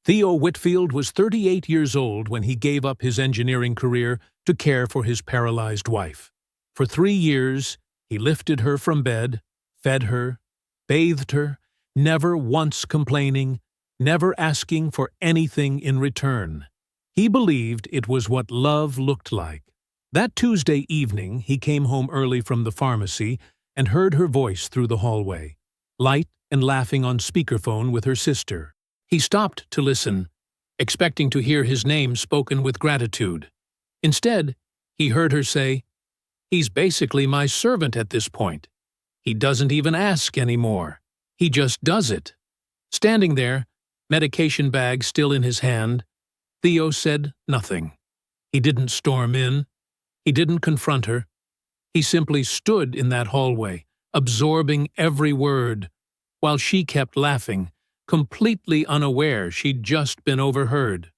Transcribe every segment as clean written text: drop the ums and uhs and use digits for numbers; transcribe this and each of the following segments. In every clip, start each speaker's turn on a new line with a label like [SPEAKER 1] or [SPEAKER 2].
[SPEAKER 1] Theo Whitfield was 38 years old when he gave up his engineering career to care for his paralyzed wife. For 3 years, he lifted her from bed, fed her, bathed her, never once complaining, never asking for anything in return. He believed it was what love looked like. That Tuesday evening, he came home early from the pharmacy and heard her voice through the hallway, light and laughing on speakerphone with her sister. He stopped to listen, expecting to hear his name spoken with gratitude. Instead, he heard her say, "He's basically my servant at this point. He doesn't even ask anymore. He just does it." Standing there, medication bag still in his hand, Theo said nothing. He didn't storm in. He didn't confront her. He simply stood in that hallway, absorbing every word, while she kept laughing, completely unaware she'd just been overheard.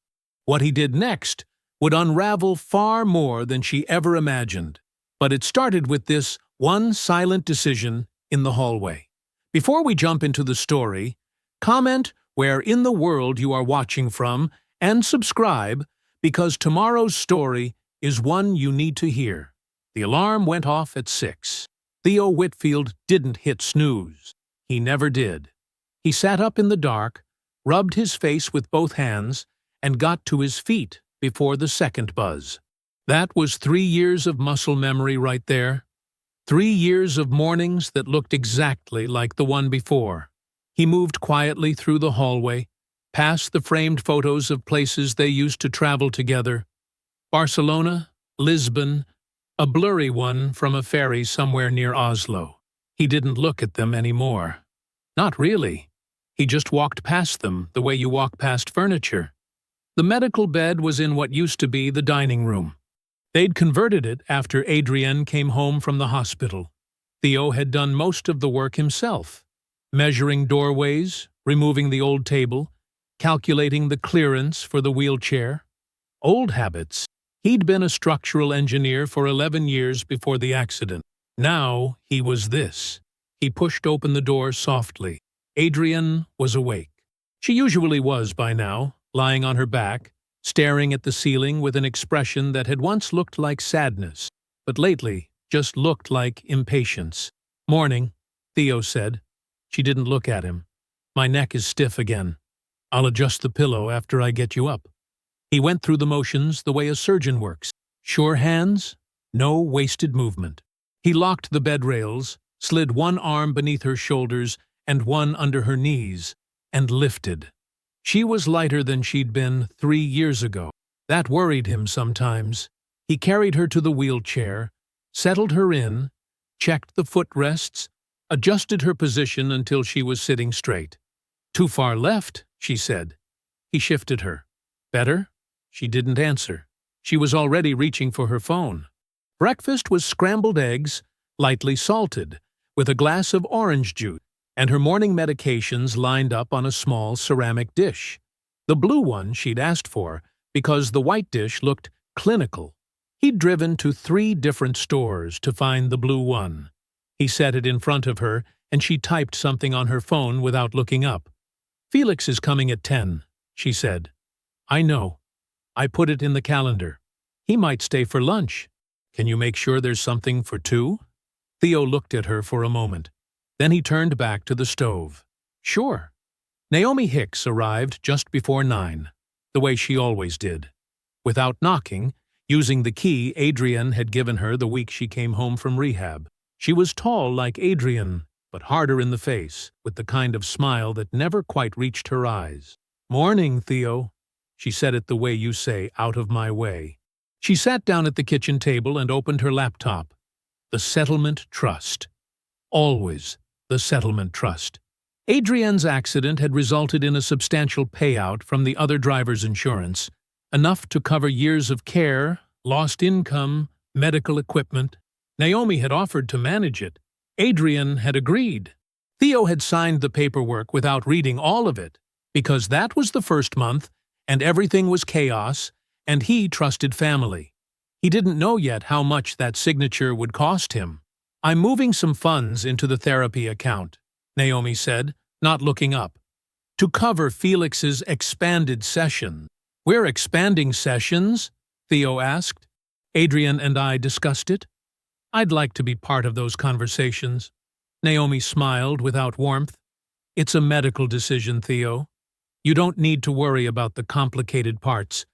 [SPEAKER 1] What he did next would unravel far more than she ever imagined. But it started with this one silent decision in the hallway. Before we jump into the story, comment where in the world you are watching from and subscribe, because tomorrow's story is one you need to hear. The alarm went off at 6. Theo Whitfield didn't hit snooze. He never did. He sat up in the dark, rubbed his face with both hands, and got to his feet before the second buzz. That was 3 years of muscle memory right there. 3 years of mornings that looked exactly like the one before. He moved quietly through the hallway, past the framed photos of places they used to travel together. Barcelona, Lisbon, a blurry one from a ferry somewhere near Oslo. He didn't look at them anymore. Not really. He just walked past them the way you walk past furniture. The medical bed was in what used to be the dining room. They'd converted it after Adrienne came home from the hospital. Theo had done most of the work himself, measuring doorways, removing the old table, calculating the clearance for the wheelchair. Old habits. He'd been a structural engineer for 11 years before the accident. Now he was this. He pushed open the door softly. Adrienne was awake. She usually was by now, lying on her back, staring at the ceiling with an expression that had once looked like sadness, but lately just looked like impatience. "Morning," Theo said. She didn't look at him. "My neck is stiff again. I'll adjust the pillow after I get you up." He went through the motions the way a surgeon works. Sure hands, no wasted movement. He locked the bed rails, slid one arm beneath her shoulders and one under her knees, and lifted. She was lighter than she'd been 3 years ago. That worried him sometimes. He carried her to the wheelchair, settled her in, checked the footrests, adjusted her position until she was sitting straight. "Too far left," she said. He shifted her. "Better?" She didn't answer. She was already reaching for her phone. Breakfast was scrambled eggs, lightly salted, with a glass of orange juice, and her morning medications lined up on a small ceramic dish. The blue one she'd asked for, because the white dish looked clinical. He'd driven to 3 different stores to find the blue one. He set it in front of her, and she typed something on her phone without looking up. "Felix is coming at 10, she said. "I know. I put it in the calendar. He might stay for lunch. Can you make sure there's something for 2? Theo looked at her for a moment. Then he turned back to the stove. "Sure." Naomi Hicks arrived just before 9, the way she always did. Without knocking, using the key Adrienne had given her the week she came home from rehab. She was tall like Adrienne, but harder in the face, with the kind of smile that never quite reached her eyes. "Morning, Theo." She said it the way you say, "out of my way." She sat down at the kitchen table and opened her laptop. The Settlement Trust. Always the Settlement Trust. Adrienne's accident had resulted in a substantial payout from the other driver's insurance, enough to cover years of care, lost income, medical equipment. Naomi had offered to manage it. Adrienne had agreed. Theo had signed the paperwork without reading all of it, because that was the first month, and everything was chaos, and he trusted family. He didn't know yet how much that signature would cost him. "I'm moving some funds into the therapy account," Naomi said, not looking up. to cover Felix's expanded session. "We're expanding sessions?" Theo asked. "Adrian and I discussed it. I'd like to be part of those conversations." Naomi smiled without warmth. "It's a medical decision, Theo. You don't need to worry about the complicated parts.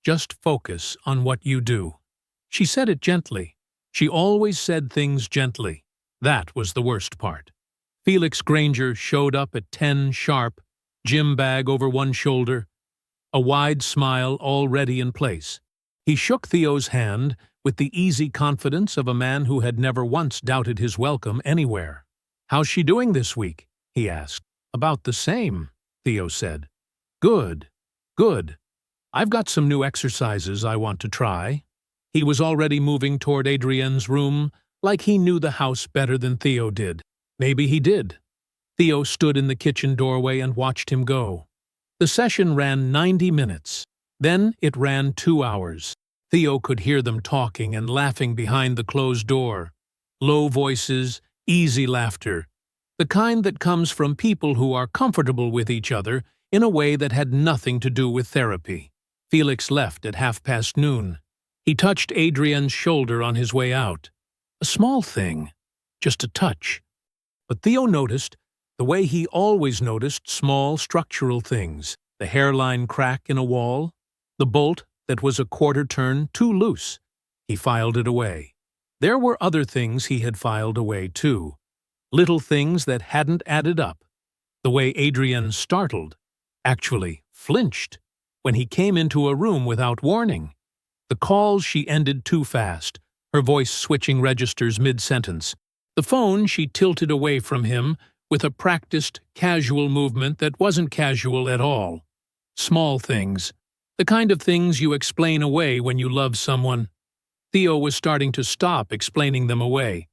[SPEAKER 1] Just focus on what you do." She said it gently. She always said things gently. That was the worst part. Felix Granger showed up at 10 sharp, gym bag over one shoulder, a wide smile already in place. He shook Theo's hand with the easy confidence of a man who had never once doubted his welcome anywhere. "How's she doing this week?" he asked. "About the same," Theo said. "Good, good. I've got some new exercises I want to try." He was already moving toward Adrienne's room, like he knew the house better than Theo did. Maybe he did. Theo stood in the kitchen doorway and watched him go. The session ran 90 minutes. Then it ran 2 hours. Theo could hear them talking and laughing behind the closed door. Low voices, easy laughter. The kind that comes from people who are comfortable with each other in a way that had nothing to do with therapy. Felix left at noon. He touched Adrienne's shoulder on his way out. A small thing. Just a touch. But Theo noticed, the way he always noticed small structural things, the hairline crack in a wall, the bolt that was a quarter turn too loose. He filed it away. There were other things he had filed away too. Little things that hadn't added up. The way Adrienne startled, actually flinched, when he came into a room without warning. The calls she ended too fast, her voice switching registers mid-sentence. The phone she tilted away from him with a practiced, casual movement that wasn't casual at all. Small things. The kind of things you explain away when you love someone. Theo was starting to stop explaining them away.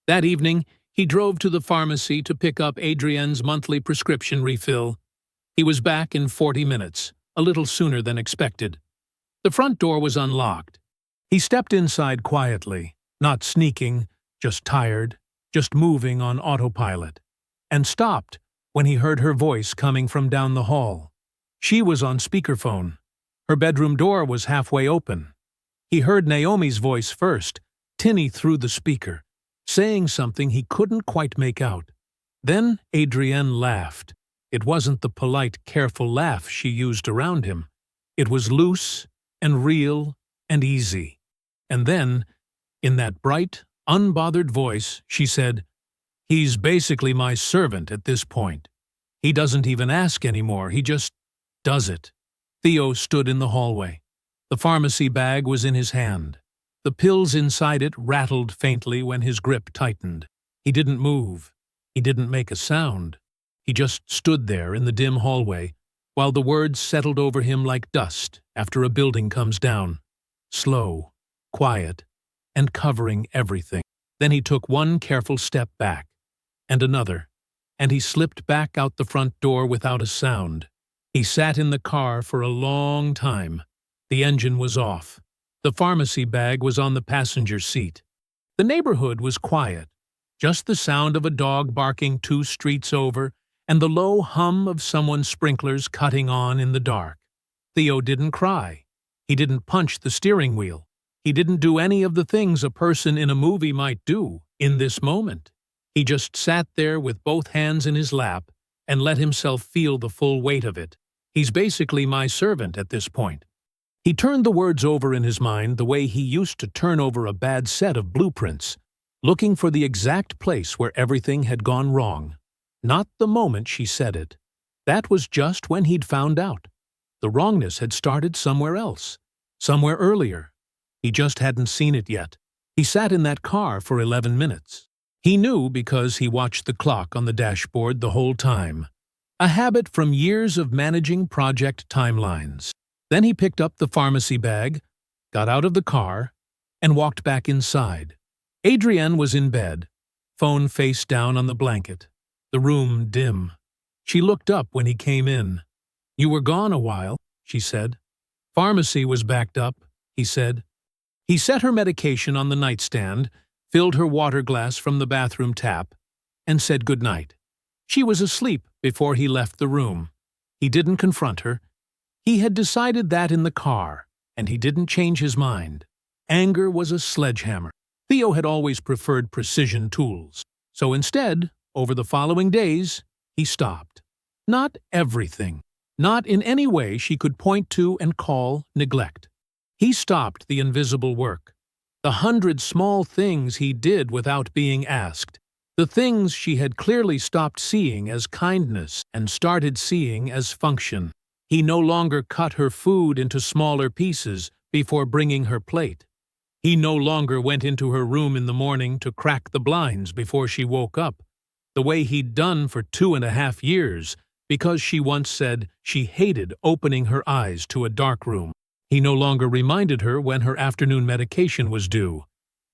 [SPEAKER 1] That evening, he drove to the pharmacy to pick up Adrienne's monthly prescription refill. He was back in 40 minutes, a little sooner than expected. The front door was unlocked. He stepped inside quietly, not sneaking, just tired, just moving on autopilot, and stopped when he heard her voice coming from down the hall. She was on speakerphone. Her bedroom door was halfway open. He heard Naomi's voice first, tinny through the speaker, saying something he couldn't quite make out. Then Adrienne laughed. It wasn't the polite, careful laugh she used around him. It was loose and real and easy. And then, in that bright, unbothered voice, she said, "He's basically my servant at this point. He doesn't even ask anymore, he just does it." Theo stood in the hallway. The pharmacy bag was in his hand. The pills inside it rattled faintly when his grip tightened. He didn't move. He didn't make a sound. He just stood there in the dim hallway, while the words settled over him like dust after a building comes down. Slow, quiet, and covering everything. Then he took one careful step back, and another, and he slipped back out the front door without a sound. He sat in the car for a long time. The engine was off. The pharmacy bag was on the passenger seat. The neighborhood was quiet, just the sound of a dog barking 2 streets over and the low hum of someone's sprinklers cutting on in the dark. Theo didn't cry. He didn't punch the steering wheel. He didn't do any of the things a person in a movie might do in this moment. He just sat there with both hands in his lap and let himself feel the full weight of it. He's basically my servant at this point. He turned the words over in his mind the way he used to turn over a bad set of blueprints, looking for the exact place where everything had gone wrong. Not the moment she said it. That was just when he'd found out. The wrongness had started somewhere else, somewhere earlier. He just hadn't seen it yet. He sat in that car for 11 minutes. He knew because he watched the clock on the dashboard the whole time. A habit from years of managing project timelines. Then he picked up the pharmacy bag, got out of the car, and walked back inside. Adrienne was in bed, phone face down on the blanket, the room dim. She looked up when he came in. "You were gone a while," she said. "Pharmacy was backed up," he said. He set her medication on the nightstand, filled her water glass from the bathroom tap, and said goodnight. She was asleep before he left the room. He didn't confront her. He had decided that in the car, and he didn't change his mind. Anger was a sledgehammer. Theo had always preferred precision tools. So instead, over the following days, he stopped. Not everything. Not in any way she could point to and call neglect. He stopped the invisible work. The 100 small things he did without being asked. The things she had clearly stopped seeing as kindness and started seeing as function. He no longer cut her food into smaller pieces before bringing her plate. He no longer went into her room in the morning to crack the blinds before she woke up, the way he'd done for 2.5 years, because she once said she hated opening her eyes to a dark room. He no longer reminded her when her afternoon medication was due.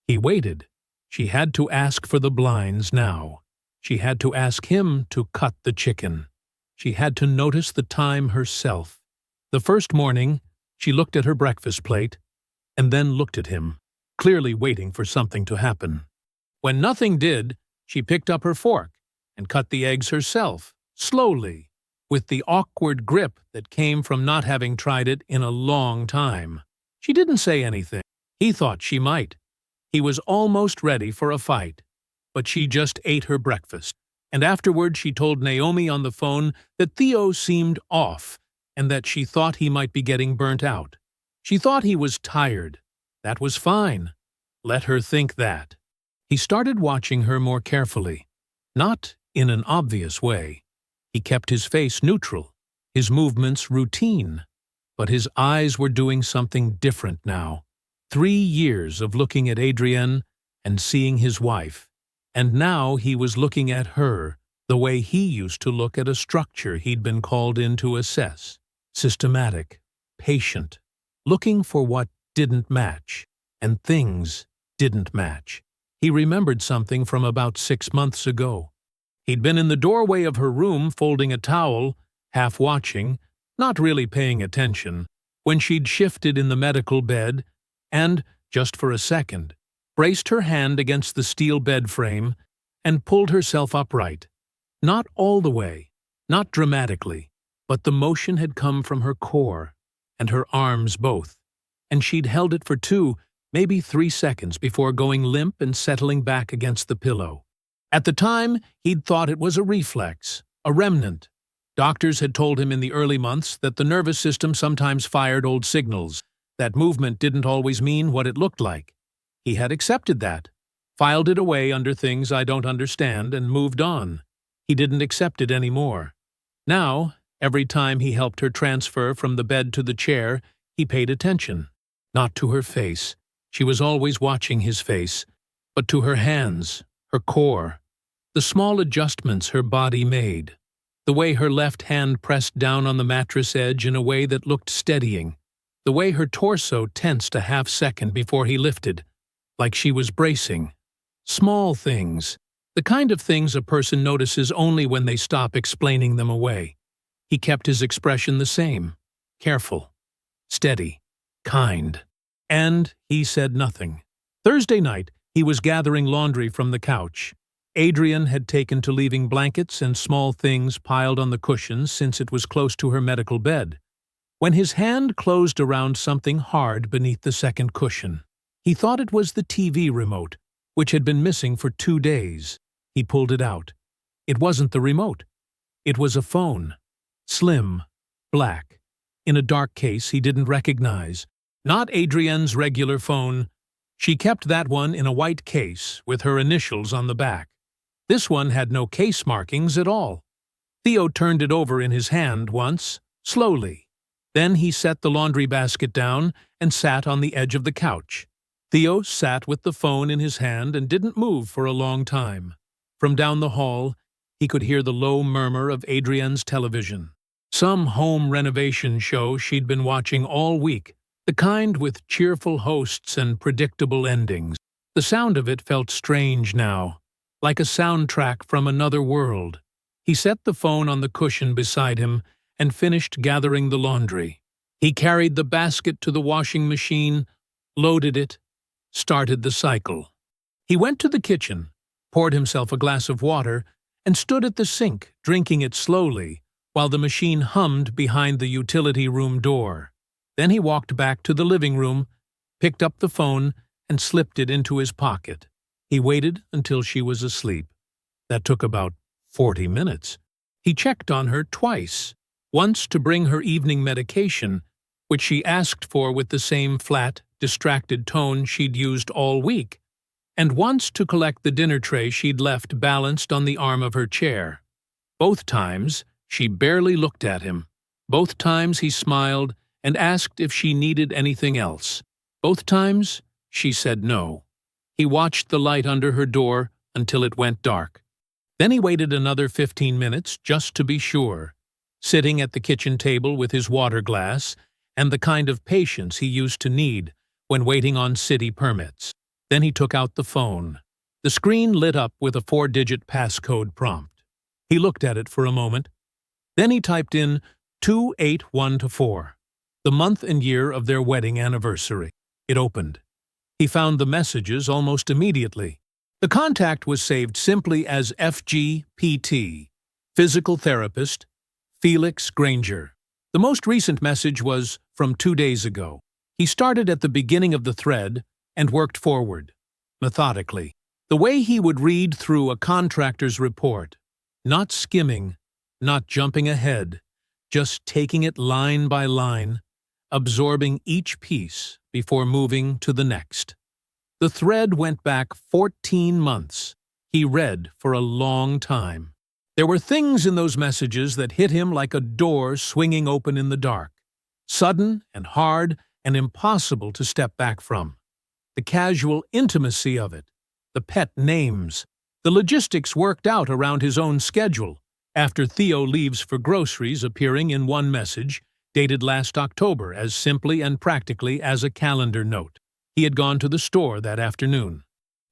[SPEAKER 1] He waited. She had to ask for the blinds now. She had to ask him to cut the chicken. She had to notice the time herself. The first morning, she looked at her breakfast plate and then looked at him, clearly waiting for something to happen. When nothing did, she picked up her fork and cut the eggs herself, slowly, with the awkward grip that came from not having tried it in a long time. She didn't say anything. He thought she might. He was almost ready for a fight, but she just ate her breakfast, and afterward she told Naomi on the phone that Theo seemed off and that she thought he might be getting burnt out. She thought he was tired. That was fine. Let her think that. He started watching her more carefully, not in an obvious way. He kept his face neutral, his movements routine, but his eyes were doing something different now. 3 years of looking at Adrienne and seeing his wife, and now he was looking at her the way he used to look at a structure he'd been called in to assess. Systematic, patient, looking for what didn't match, and things didn't match. He remembered something from about 6 months ago. He'd been in the doorway of her room folding a towel, half watching, not really paying attention, when she'd shifted in the medical bed and, just for a second, braced her hand against the steel bed frame and pulled herself upright. Not all the way, not dramatically, but the motion had come from her core, and her arms both, and she'd held it for 2, maybe 3 seconds before going limp and settling back against the pillow. At the time, he'd thought it was a reflex, a remnant. Doctors had told him in the early months that the nervous system sometimes fired old signals, that movement didn't always mean what it looked like. He had accepted that, filed it away under things I don't understand, and moved on. He didn't accept it anymore. Now, every time he helped her transfer from the bed to the chair, he paid attention. Not to her face. She was always watching his face, but to her hands, her core, the small adjustments her body made, the way her left hand pressed down on the mattress edge in a way that looked steadying, the way her torso tensed a half-second before he lifted, like she was bracing. Small things, the kind of things a person notices only when they stop explaining them away. He kept his expression the same, careful, steady, kind. And he said nothing. Thursday night, he was gathering laundry from the couch. Adrienne had taken to leaving blankets and small things piled on the cushions since it was close to her medical bed. When his hand closed around something hard beneath the second cushion, he thought it was the TV remote, which had been missing for 2 days. He pulled it out. It wasn't the remote. It was a phone. Slim, black, in a dark case he didn't recognize. Not Adrienne's regular phone. She kept that one in a white case with her initials on the back. This one had no case markings at all. Theo turned it over in his hand once, slowly. Then he set the laundry basket down and sat on the edge of the couch. Theo sat with the phone in his hand and didn't move for a long time. From down the hall, he could hear the low murmur of Adrienne's television. Some home renovation show she'd been watching all week, the kind with cheerful hosts and predictable endings. The sound of it felt strange now, like a soundtrack from another world. He set the phone on the cushion beside him and finished gathering the laundry. He carried the basket to the washing machine, loaded it, started the cycle. He went to the kitchen, poured himself a glass of water, and stood at the sink, drinking it slowly, while the machine hummed behind the utility room door. Then he walked back to the living room, picked up the phone, and slipped it into his pocket. He waited until she was asleep. That took about 40 minutes. He checked on her twice, once to bring her evening medication, which she asked for with the same flat, distracted tone she'd used all week, and once to collect the dinner tray she'd left balanced on the arm of her chair. Both times, she barely looked at him. Both times he smiled and asked if she needed anything else. Both times, she said no. He watched the light under her door until it went dark. Then he waited another 15 minutes just to be sure, sitting at the kitchen table with his water glass and the kind of patience he used to need when waiting on city permits. Then he took out the phone. The screen lit up with a 4-digit passcode prompt. He looked at it for a moment. Then he typed in 28124, the month and year of their wedding anniversary. It opened. He found the messages almost immediately. The contact was saved simply as FGPT, Physical Therapist, Felix Granger. The most recent message was from 2 days ago. He started at the beginning of the thread and worked forward, methodically, the way he would read through a contractor's report, not skimming, not jumping ahead, just taking it line by line, absorbing each piece before moving to the next. The thread went back 14 months. He read for a long time. There were things in those messages that hit him like a door swinging open in the dark, sudden and hard and impossible to step back from. The casual intimacy of it, the pet names, the logistics worked out around his own schedule, after Theo leaves for groceries appearing in one message, dated last October as simply and practically as a calendar note. He had gone to the store that afternoon.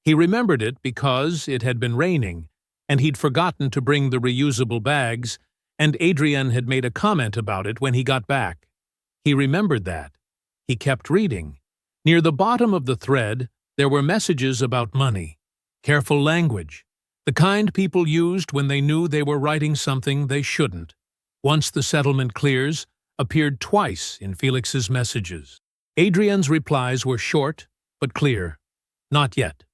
[SPEAKER 1] He remembered it because it had been raining, and he'd forgotten to bring the reusable bags, and Adrienne had made a comment about it when he got back. He remembered that. He kept reading. Near the bottom of the thread, there were messages about money. Careful language. The kind people used when they knew they were writing something they shouldn't. Once the settlement clears, appeared twice in Felix's messages. Adrienne's replies were short, but clear. Not yet.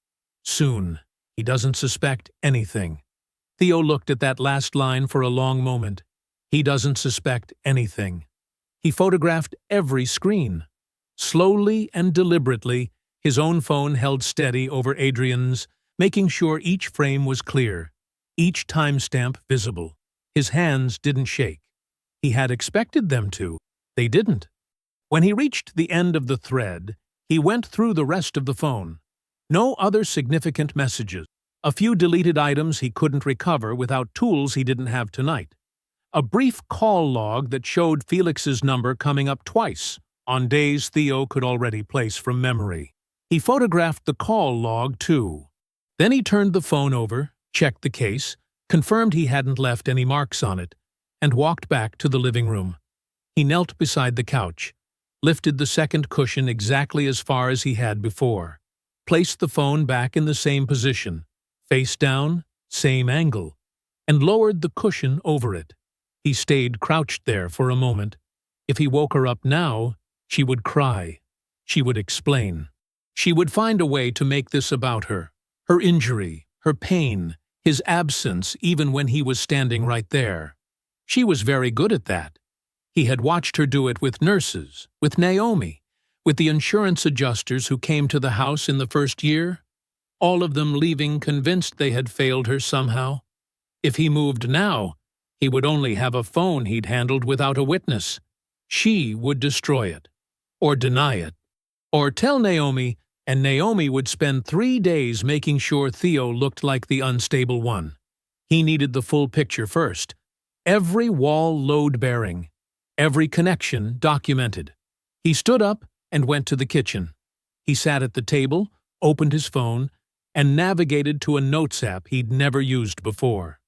[SPEAKER 1] Soon. He doesn't suspect anything. Theo looked at that last line for a long moment. He doesn't suspect anything. He photographed every screen. Slowly and deliberately, his own phone held steady over Adrienne's, making sure each frame was clear, each timestamp visible. His hands didn't shake. He had expected them to. They didn't. When he reached the end of the thread, he went through the rest of the phone. No other significant messages. A few deleted items he couldn't recover without tools he didn't have tonight. A brief call log that showed Felix's number coming up twice, on days Theo could already place from memory. He photographed the call log, too. Then he turned the phone over, checked the case, confirmed he hadn't left any marks on it, and walked back to the living room. He knelt beside the couch, lifted the second cushion exactly as far as he had before, placed the phone back in the same position, face down, same angle, and lowered the cushion over it. He stayed crouched there for a moment. If he woke her up now, she would cry. She would explain. She would find a way to make this about her. Her injury, her pain, his absence even when he was standing right there. She was very good at that. He had watched her do it with nurses, with Naomi, with the insurance adjusters who came to the house in the first year, all of them leaving convinced they had failed her somehow. If he moved now, he would only have a phone he'd handled without a witness. She would destroy it, or deny it, or tell Naomi, and Naomi would spend 3 days making sure Theo looked like the unstable one. He needed the full picture first. Every wall load-bearing, every connection documented. He stood up and went to the kitchen. He sat at the table, opened his phone, and navigated to a notes app he'd never used before.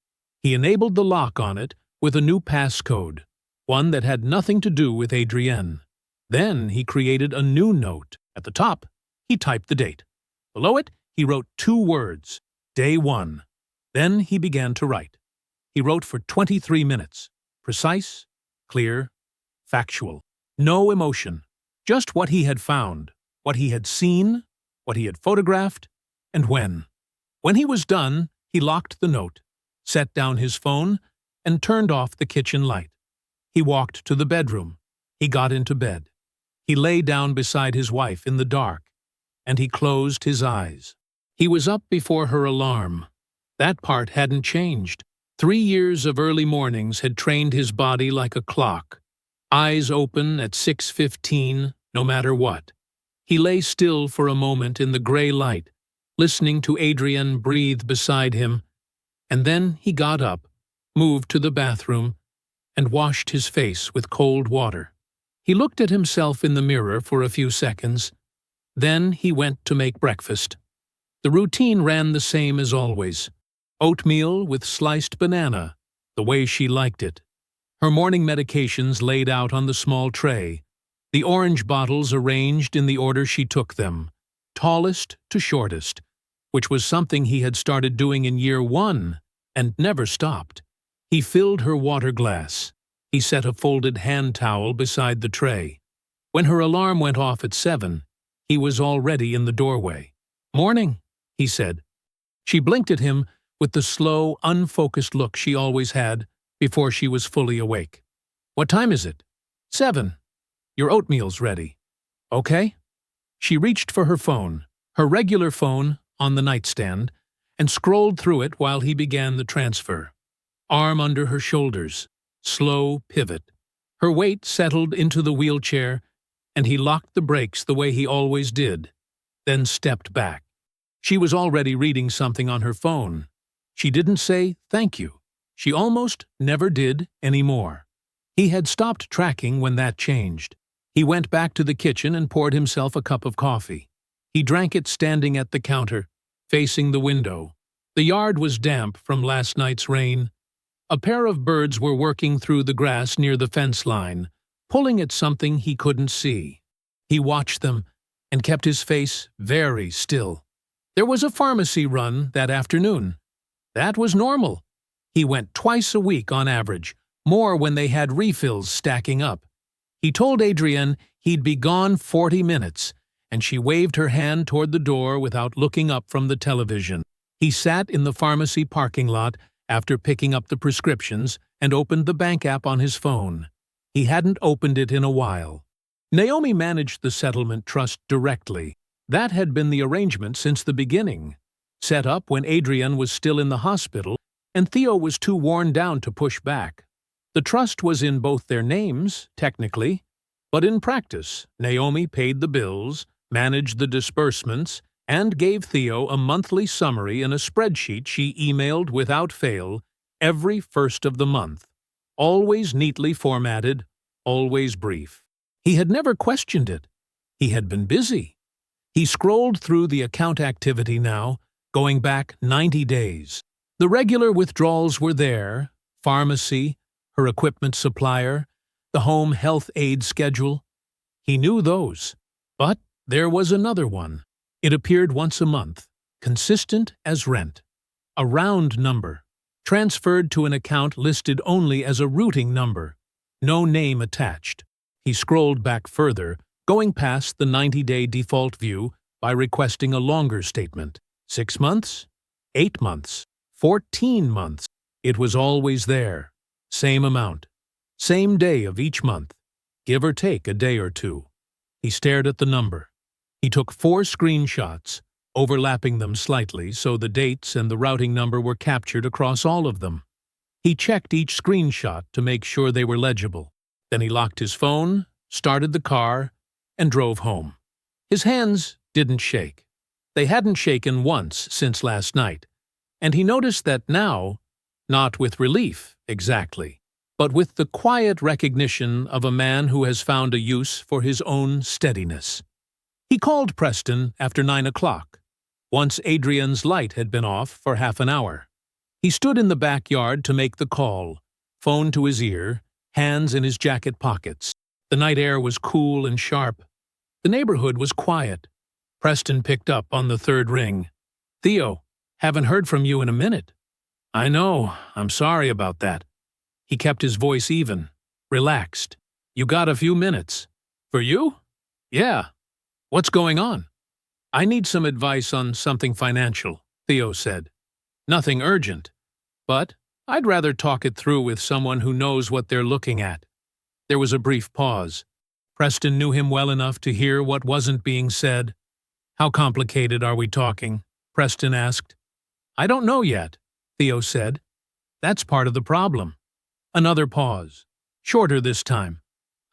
[SPEAKER 1] He enabled the lock on it with a new passcode, one that had nothing to do with Adrienne. Then he created a new note. At the top, he typed the date. Below it, he wrote 2 words, Day 1. Then he began to write. He wrote for 23 minutes, Precise, clear, factual. No emotion. Just what he had found, what he had seen, what he had photographed, and when. When he was done, he locked the note, set down his phone, and turned off the kitchen light. He walked to the bedroom. He got into bed. He lay down beside his wife in the dark, and he closed his eyes. He was up before her alarm. That part hadn't changed. 3 years of early mornings had trained his body like a clock. Eyes open at 6:15, no matter what. He lay still for a moment in the gray light, listening to Adrienne breathe beside him, and then he got up, moved to the bathroom, and washed his face with cold water. He looked at himself in the mirror for a few seconds. Then he went to make breakfast. The routine ran the same as always. Oatmeal with sliced banana, the way she liked it. Her morning medications laid out on the small tray. The orange bottles arranged in the order she took them, tallest to shortest, which was something he had started doing in year 1 and never stopped. He filled her water glass. He set a folded hand towel beside the tray. When her alarm went off at 7, he was already in the doorway. "Morning," he said. She blinked at him with the slow, unfocused look she always had before she was fully awake. "What time is it?" "7. Your oatmeal's ready." "Okay." She reached for her phone, her regular phone, on the nightstand, and scrolled through it while he began the transfer. Arm under her shoulders, slow pivot. Her weight settled into the wheelchair, and he locked the brakes the way he always did, then stepped back. She was already reading something on her phone. She didn't say thank you. She almost never did anymore. He had stopped tracking when that changed. He went back to the kitchen and poured himself a cup of coffee. He drank it standing at the counter, facing the window. The yard was damp from last night's rain. A pair of birds were working through the grass near the fence line, pulling at something he couldn't see. He watched them and kept his face very still. There was a pharmacy run that afternoon. That was normal. He went twice a week on average, more when they had refills stacking up. He told Adrienne he'd be gone 40 minutes, and she waved her hand toward the door without looking up from the television. He sat in the pharmacy parking lot after picking up the prescriptions and opened the bank app on his phone. He hadn't opened it in a while. Naomi managed the settlement trust directly. That had been the arrangement since the beginning, set up when Adrienne was still in the hospital and Theo was too worn down to push back. The trust was in both their names, technically, but in practice, Naomi paid the bills, managed the disbursements, and gave Theo a monthly summary in a spreadsheet she emailed without fail every first of the month, always neatly formatted, always brief. He had never questioned it. He had been busy. He scrolled through the account activity now, going back 90 days. The regular withdrawals were there: pharmacy, her equipment supplier, the home health aid schedule. He knew those. But there was another one. It appeared once a month, consistent as rent. A round number, transferred to an account listed only as a routing number, no name attached. He scrolled back further, going past the 90-day default view by requesting a longer statement. 6 months? 8 months? 14 months? It was always there. Same amount. Same day of each month. Give or take a day or two. He stared at the number. He took 4 screenshots, overlapping them slightly so the dates and the routing number were captured across all of them. He checked each screenshot to make sure they were legible. Then he locked his phone, started the car, and drove home. His hands didn't shake. They hadn't shaken once since last night, and he noticed that now, not with relief exactly, but with the quiet recognition of a man who has found a use for his own steadiness. He called Preston after 9 o'clock, once Adrienne's light had been off for half an hour. He stood in the backyard to make the call, phone to his ear, hands in his jacket pockets. The night air was cool and sharp. The neighborhood was quiet. Preston picked up on the 3rd ring. "Theo, haven't heard from you in a minute." "I know. I'm sorry about that." He kept his voice even, relaxed. "You got a few minutes." "For you?" "Yeah. What's going on?" "I need some advice on something financial," Theo said. "Nothing urgent, but I'd rather talk it through with someone who knows what they're looking at." There was a brief pause. Preston knew him well enough to hear what wasn't being said. "How complicated are we talking?" Preston asked. "I don't know yet," Theo said. "That's part of the problem." Another pause. Shorter this time.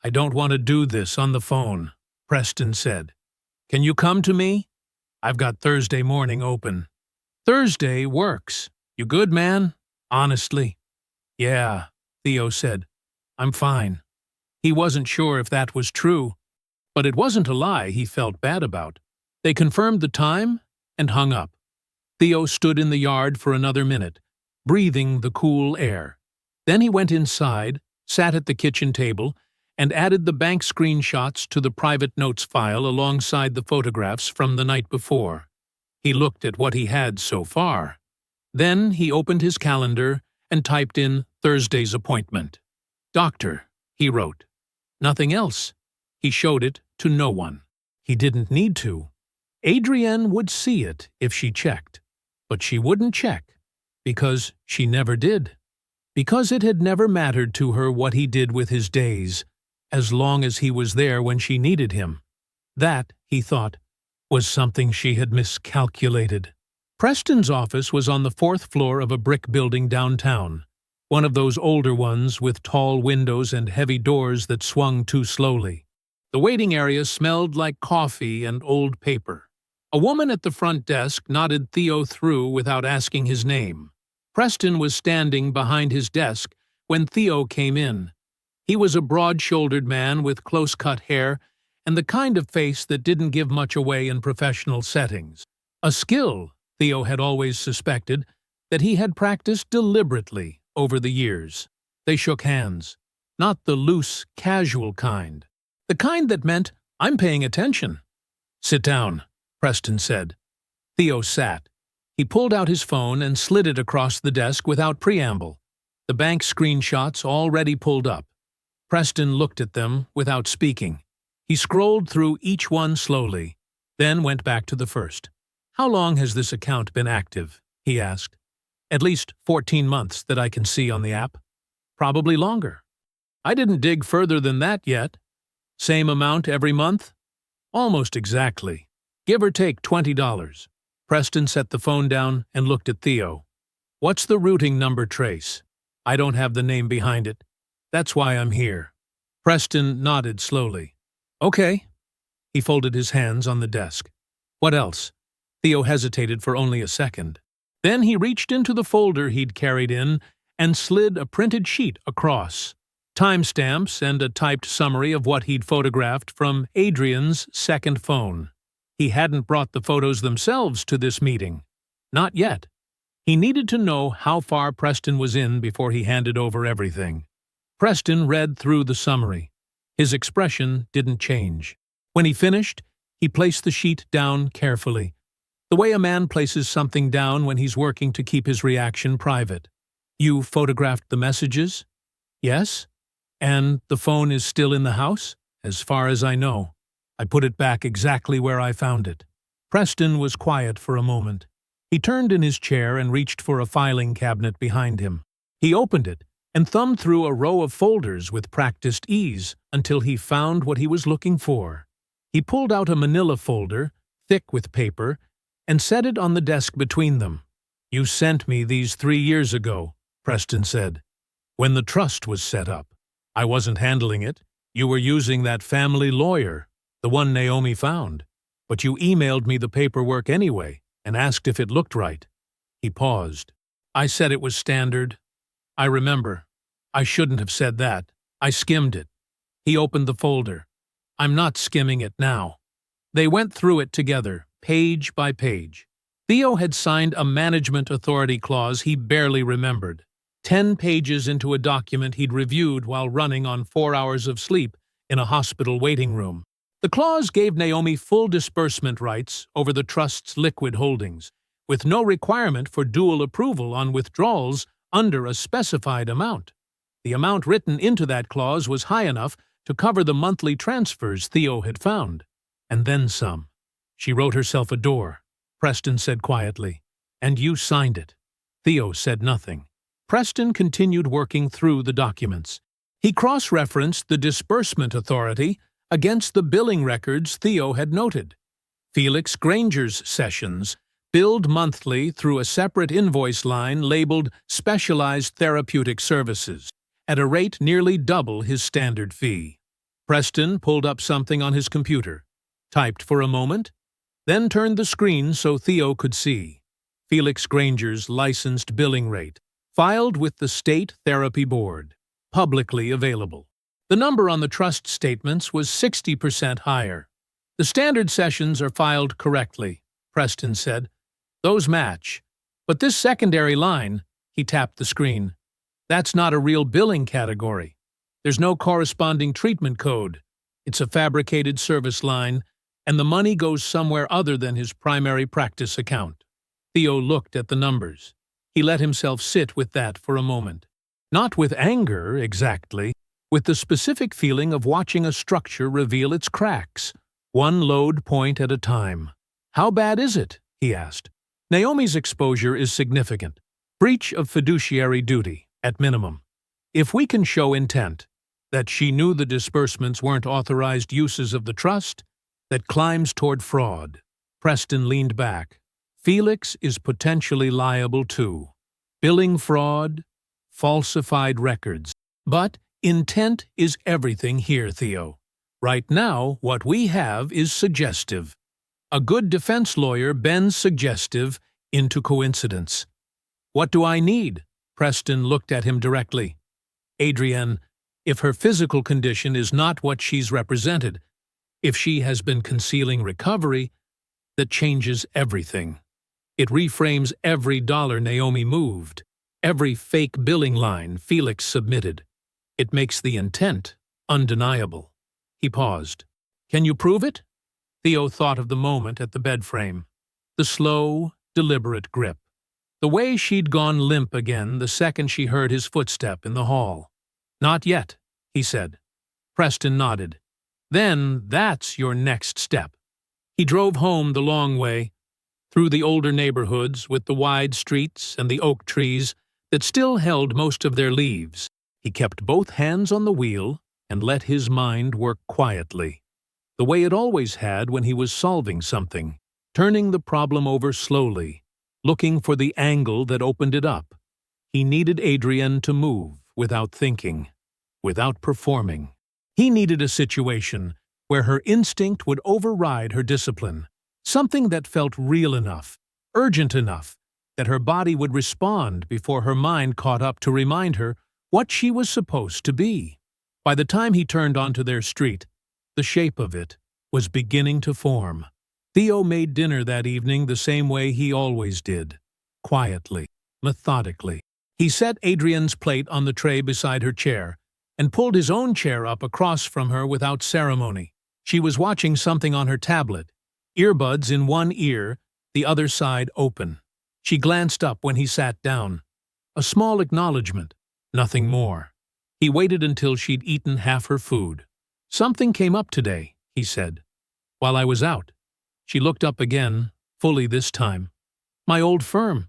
[SPEAKER 1] "I don't want to do this on the phone," Preston said. "Can you come to me? I've got Thursday morning open." "Thursday works. You good, man? Honestly?" "Yeah," Theo said. "I'm fine." He wasn't sure if that was true, but it wasn't a lie he felt bad about. They confirmed the time and hung up. Theo stood in the yard for another minute, breathing the cool air. Then he went inside, sat at the kitchen table, and added the bank screenshots to the private notes file alongside the photographs from the night before. He looked at what he had so far. Then he opened his calendar and typed in Thursday's appointment. "Doctor," he wrote. Nothing else. He showed it to no one. He didn't need to. Adrienne would see it if she checked. But she wouldn't check, because she never did. Because it had never mattered to her what he did with his days, as long as he was there when she needed him. That, he thought, was something she had miscalculated. Preston's office was on the 4th floor of a brick building downtown, one of those older ones with tall windows and heavy doors that swung too slowly. The waiting area smelled like coffee and old paper. A woman at the front desk nodded Theo through without asking his name. Preston was standing behind his desk when Theo came in. He was a broad-shouldered man with close-cut hair and the kind of face that didn't give much away in professional settings. A skill, Theo had always suspected, that he had practiced deliberately over the years. They shook hands. Not the loose, casual kind. The kind that meant, "I'm paying attention." "Sit down," Preston said. Theo sat. He pulled out his phone and slid it across the desk without preamble. The bank screenshots already pulled up. Preston looked at them without speaking. He scrolled through each one slowly, then went back to the first. "How long has this account been active?" he asked. "At least 14 months that I can see on the app." "Probably longer." "I didn't dig further than that yet." "Same amount every month?" "Almost exactly. Give or take $20. Preston set the phone down and looked at Theo. "What's the routing number trace?" "I don't have the name behind it. That's why I'm here." Preston nodded slowly. "Okay." He folded his hands on the desk. "What else?" Theo hesitated for only a second. Then he reached into the folder he'd carried in and slid a printed sheet across. Timestamps and a typed summary of what he'd photographed from Adrienne's second phone. He hadn't brought the photos themselves to this meeting. Not yet. He needed to know how far Preston was in before he handed over everything. Preston read through the summary. His expression didn't change. When he finished, he placed the sheet down carefully, the way a man places something down when he's working to keep his reaction private. "You photographed the messages?" "Yes." "And the phone is still in the house?" "As far as I know. I put it back exactly where I found it." Preston was quiet for a moment. He turned in his chair and reached for a filing cabinet behind him. He opened it and thumbed through a row of folders with practiced ease until he found what he was looking for. He pulled out a manila folder, thick with paper, and set it on the desk between them. "You sent me these 3 years ago," Preston said, "when the trust was set up. I wasn't handling it. You were using that family lawyer, the one Naomi found. But you emailed me the paperwork anyway and asked if it looked right." He paused. "I said it was standard. I remember. I shouldn't have said that. I skimmed it." He opened the folder. "I'm not skimming it now." They went through it together, page by page. Theo had signed a management authority clause he barely remembered. 10 pages into a document he'd reviewed while running on 4 hours of sleep in a hospital waiting room. The clause gave Naomi full disbursement rights over the trust's liquid holdings, with no requirement for dual approval on withdrawals under a specified amount. The amount written into that clause was high enough to cover the monthly transfers Theo had found. And then some. She wrote herself a door, Preston said quietly. And you signed it. Theo said nothing. Preston continued working through the documents. He cross-referenced the disbursement authority against the billing records Theo had noted. Felix Granger's sessions, billed monthly through a separate invoice line labeled Specialized Therapeutic Services, at a rate nearly double his standard fee. Preston pulled up something on his computer, typed for a moment, then turned the screen so Theo could see. Felix Granger's licensed billing rate, filed with the State Therapy Board, publicly available. The number on the trust statements was 60% higher. The standard sessions are filed correctly, Preston said. Those match. But this secondary line, he tapped the screen, that's not a real billing category. There's no corresponding treatment code. It's a fabricated service line, and the money goes somewhere other than his primary practice account. Theo looked at the numbers. He let himself sit with that for a moment. Not with anger, exactly, with the specific feeling of watching a structure reveal its cracks, one load point at a time. How bad is it? He asked. Naomi's exposure is significant. Breach of fiduciary duty, at minimum. If we can show intent, that she knew the disbursements weren't authorized uses of the trust, that climbs toward fraud. Preston leaned back. Felix is potentially liable too. Billing fraud, falsified records. But intent is everything here, Theo. Right now, what we have is suggestive. A good defense lawyer bends suggestive into coincidence. What do I need? Preston looked at him directly. Adrienne, if her physical condition is not what she's represented, if she has been concealing recovery, that changes everything. It reframes every dollar Naomi moved, every fake billing line Felix submitted. It makes the intent undeniable. He paused. Can you prove it? Theo thought of the moment at the bed frame. The slow, deliberate grip. The way she'd gone limp again the second she heard his footstep in the hall. Not yet, he said. Preston nodded. Then that's your next step. He drove home the long way, through the older neighborhoods with the wide streets and the oak trees that still held most of their leaves. He kept both hands on the wheel and let his mind work quietly, the way it always had when he was solving something, turning the problem over slowly, looking for the angle that opened it up. He needed Adrienne to move without thinking, without performing. He needed a situation where her instinct would override her discipline, something that felt real enough, urgent enough, that her body would respond before her mind caught up to remind her what she was supposed to be. By the time he turned onto their street, the shape of it was beginning to form. Theo made dinner that evening the same way he always did, quietly, methodically. He set Adrienne's plate on the tray beside her chair and pulled his own chair up across from her without ceremony. She was watching something on her tablet, earbuds in one ear, the other side open. She glanced up when he sat down. A small acknowledgement, nothing more. He waited until she'd eaten half her food. Something came up today, he said. While I was out. She looked up again, fully this time. My old firm,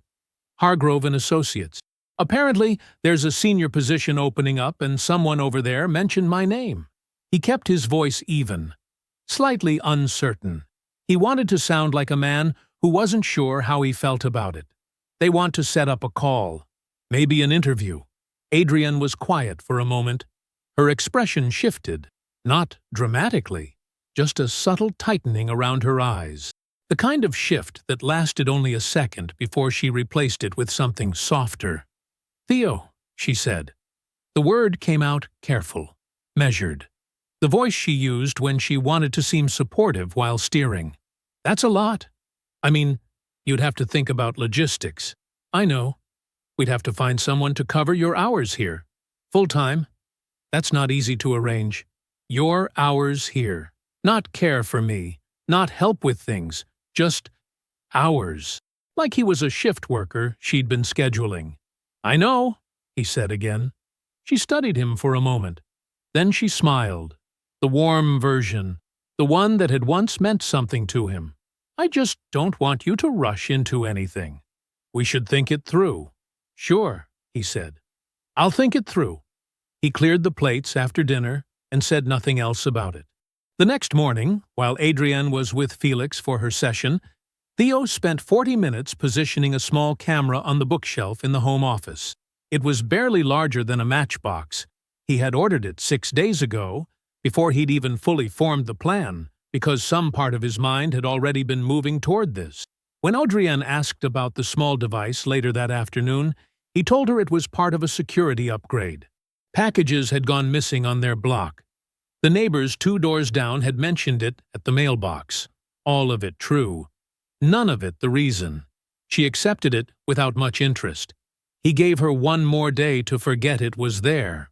[SPEAKER 1] Hargrove and Associates. Apparently, there's a senior position opening up and someone over there mentioned my name. He kept his voice even, slightly uncertain. He wanted to sound like a man who wasn't sure how he felt about it. They want to set up a call, maybe an interview. Adrienne was quiet for a moment. Her expression shifted, not dramatically, just a subtle tightening around her eyes. The kind of shift that lasted only a second before she replaced it with something softer. Theo, she said. The word came out careful, measured. The voice she used when she wanted to seem supportive while steering. That's a lot. I mean, you'd have to think about logistics. I know. We'd have to find someone to cover your hours here. Full-time. That's not easy to arrange. Your hours here. Not care for me. Not help with things. Just hours. Like he was a shift worker she'd been scheduling. I know, he said again. She studied him for a moment. Then she smiled. The warm version, the one that had once meant something to him. I just don't want you to rush into anything. We should think it through. Sure, he said. I'll think it through. He cleared the plates after dinner and said nothing else about it. The next morning, while Adrienne was with Felix for her session, Theo spent 40 minutes positioning a small camera on the bookshelf in the home office. It was barely larger than a matchbox. He had ordered it 6 days ago, before he'd even fully formed the plan, because some part of his mind had already been moving toward this. When Adrienne asked about the small device later that afternoon, he told her it was part of a security upgrade. Packages had gone missing on their block. The neighbors 2 doors down had mentioned it at the mailbox. All of it true. None of it the reason. She accepted it without much interest. He gave her 1 more day to forget it was there.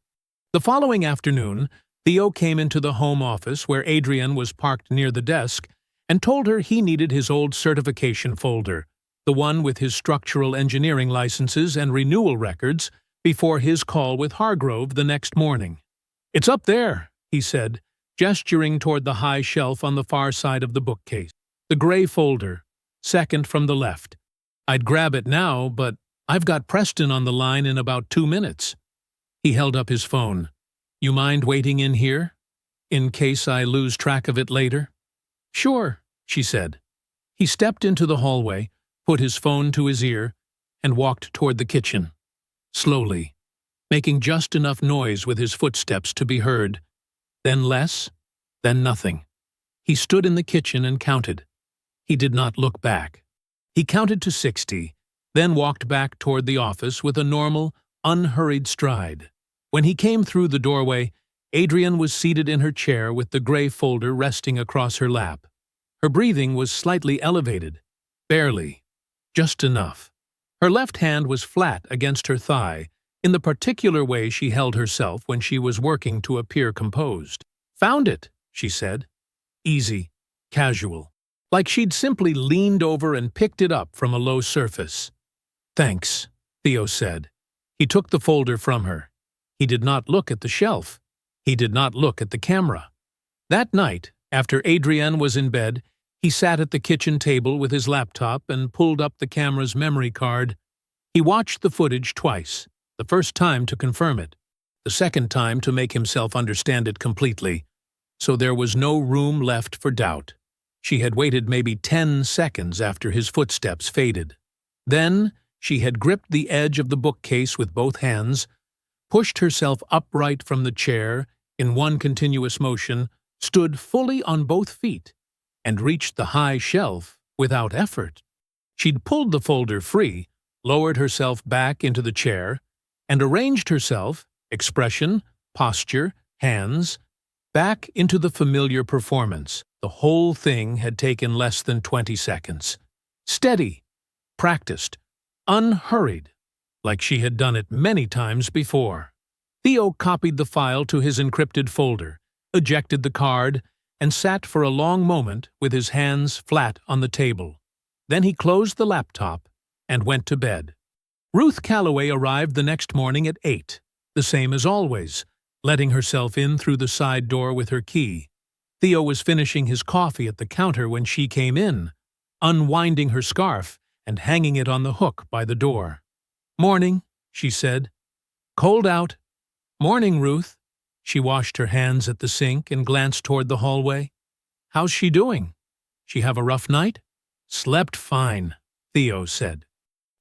[SPEAKER 1] The following afternoon, Theo came into the home office where Adrienne was parked near the desk and told her he needed his old certification folder, the one with his structural engineering licenses and renewal records, before his call with Hargrove the next morning. It's up there, he said, gesturing toward the high shelf on the far side of the bookcase. The gray folder, second from the left. I'd grab it now, but I've got Preston on the line in about 2 minutes. He held up his phone. You mind waiting in here? In case I lose track of it later? Sure, she said. He stepped into the hallway, put his phone to his ear, and walked toward the kitchen. Slowly, making just enough noise with his footsteps to be heard. Then less, then nothing. He stood in the kitchen and counted. He did not look back. He counted to 60, then walked back toward the office with a normal, unhurried stride. When he came through the doorway, Adrienne was seated in her chair with the gray folder resting across her lap. Her breathing was slightly elevated. Barely. Just enough. Her left hand was flat against her thigh, in the particular way she held herself when she was working to appear composed. Found it, she said. Easy. Casual. Like she'd simply leaned over and picked it up from a low surface. Thanks, Theo said. He took the folder from her. He did not look at the shelf. He did not look at the camera. That night, after Adrienne was in bed, he sat at the kitchen table with his laptop and pulled up the camera's memory card. He watched the footage twice, the first time to confirm it, the second time to make himself understand it completely, so there was no room left for doubt. She had waited maybe 10 seconds after his footsteps faded. Then she had gripped the edge of the bookcase with both hands, pushed herself upright from the chair in one continuous motion, stood fully on both feet, and reached the high shelf without effort. She'd pulled the folder free, lowered herself back into the chair, and arranged herself, expression, posture, hands, back into the familiar performance. The whole thing had taken less than 20 seconds. Steady, practiced, unhurried, like she had done it many times before. Theo copied the file to his encrypted folder, ejected the card, and sat for a long moment with his hands flat on the table. Then he closed the laptop and went to bed. Ruth Calloway arrived the next morning at 8, the same as always, letting herself in through the side door with her key. Theo was finishing his coffee at the counter when she came in, unwinding her scarf and hanging it on the hook by the door. "Morning," she said. "Cold out." "Morning, Ruth." She washed her hands at the sink and glanced toward the hallway. "How's she doing? She have a rough night?" "Slept fine," Theo said.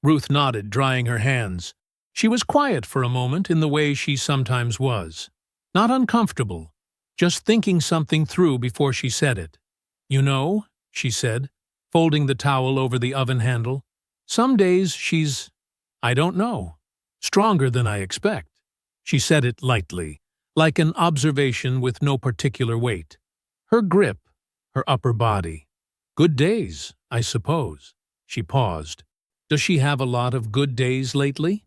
[SPEAKER 1] Ruth nodded, drying her hands. She was quiet for a moment in the way she sometimes was. Not uncomfortable, just thinking something through before she said it. "You know," she said, folding the towel over the oven handle, "some days she's, I don't know, stronger than I expect." She said it lightly, like an observation with no particular weight. Her grip, her upper body. "Good days, I suppose." She paused. "Does she have a lot of good days lately?"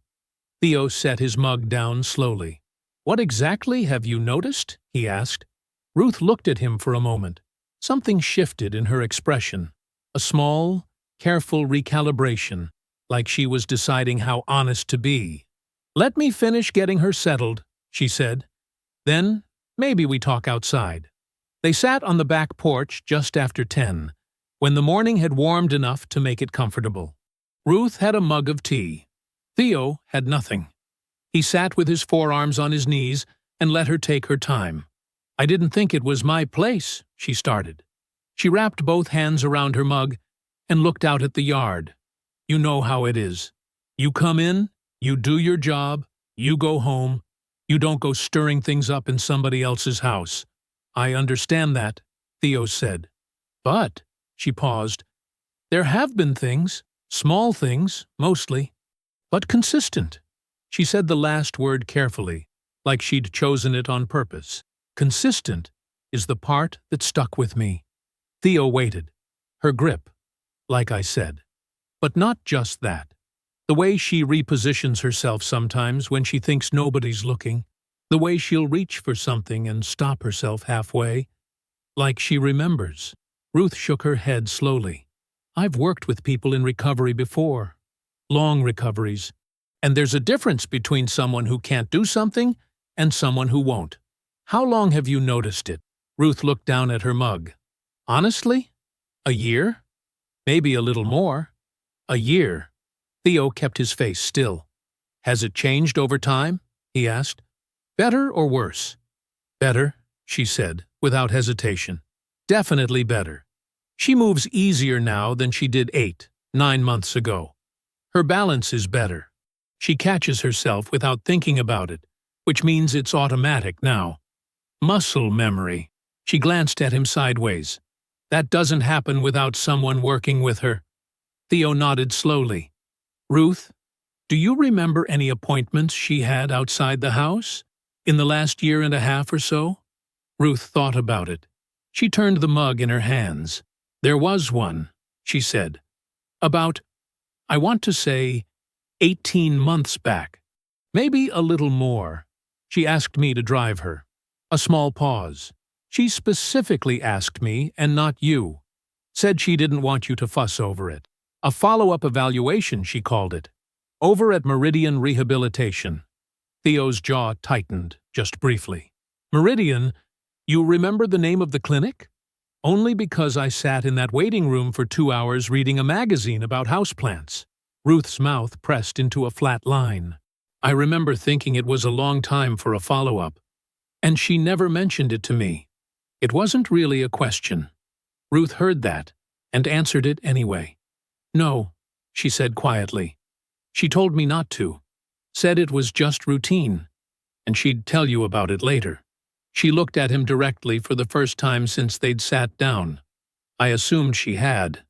[SPEAKER 1] Theo set his mug down slowly. "What exactly have you noticed?" he asked. Ruth looked at him for a moment. Something shifted in her expression. A small, careful recalibration, like she was deciding how honest to be. "Let me finish getting her settled," she said. Then, maybe we talk outside. They sat on the back porch just after 10, when the morning had warmed enough to make it comfortable. Ruth had a mug of tea. Theo had nothing. He sat with his forearms on his knees and let her take her time. I didn't think it was my place, she started. She wrapped both hands around her mug and looked out at the yard. You know how it is. You come in, you do your job, you go home. You don't go stirring things up in somebody else's house. I understand that, Theo said. But, she paused, there have been things, small things, mostly, but consistent. She said the last word carefully, like she'd chosen it on purpose. Consistent is the part that stuck with me. Theo waited. Her grip, like I said. But not just that. The way she repositions herself sometimes when she thinks nobody's looking. The way she'll reach for something and stop herself halfway. Like she remembers. Ruth shook her head slowly. I've worked with people in recovery before. Long recoveries. And there's a difference between someone who can't do something and someone who won't. How long have you noticed it? Ruth looked down at her mug. Honestly? A year? Maybe a little more. A year. Theo kept his face still. Has it changed over time? He asked. Better or worse? Better, she said, without hesitation. Definitely better. She moves easier now than she did 8, 9 months ago. Her balance is better. She catches herself without thinking about it, which means it's automatic now. Muscle memory. She glanced at him sideways. That doesn't happen without someone working with her. Theo nodded slowly. Ruth, do you remember any appointments she had outside the house? In the last year and a half or so? Ruth thought about it. She turned the mug in her hands. There was one, she said. About, I want to say, 18 months back. Maybe a little more. She asked me to drive her. A small pause. She specifically asked me and not you. Said she didn't want you to fuss over it. A follow-up evaluation, she called it. Over at Meridian Rehabilitation. Theo's jaw tightened, just briefly. Meridian, you remember the name of the clinic? Only because I sat in that waiting room for 2 hours reading a magazine about houseplants. Ruth's mouth pressed into a flat line. I remember thinking it was a long time for a follow-up. And she never mentioned it to me. It wasn't really a question. Ruth heard that and answered it anyway. No, she said quietly. She told me not to. Said it was just routine, and she'd tell you about it later. She looked at him directly for the first time since they'd sat down. I assumed she had.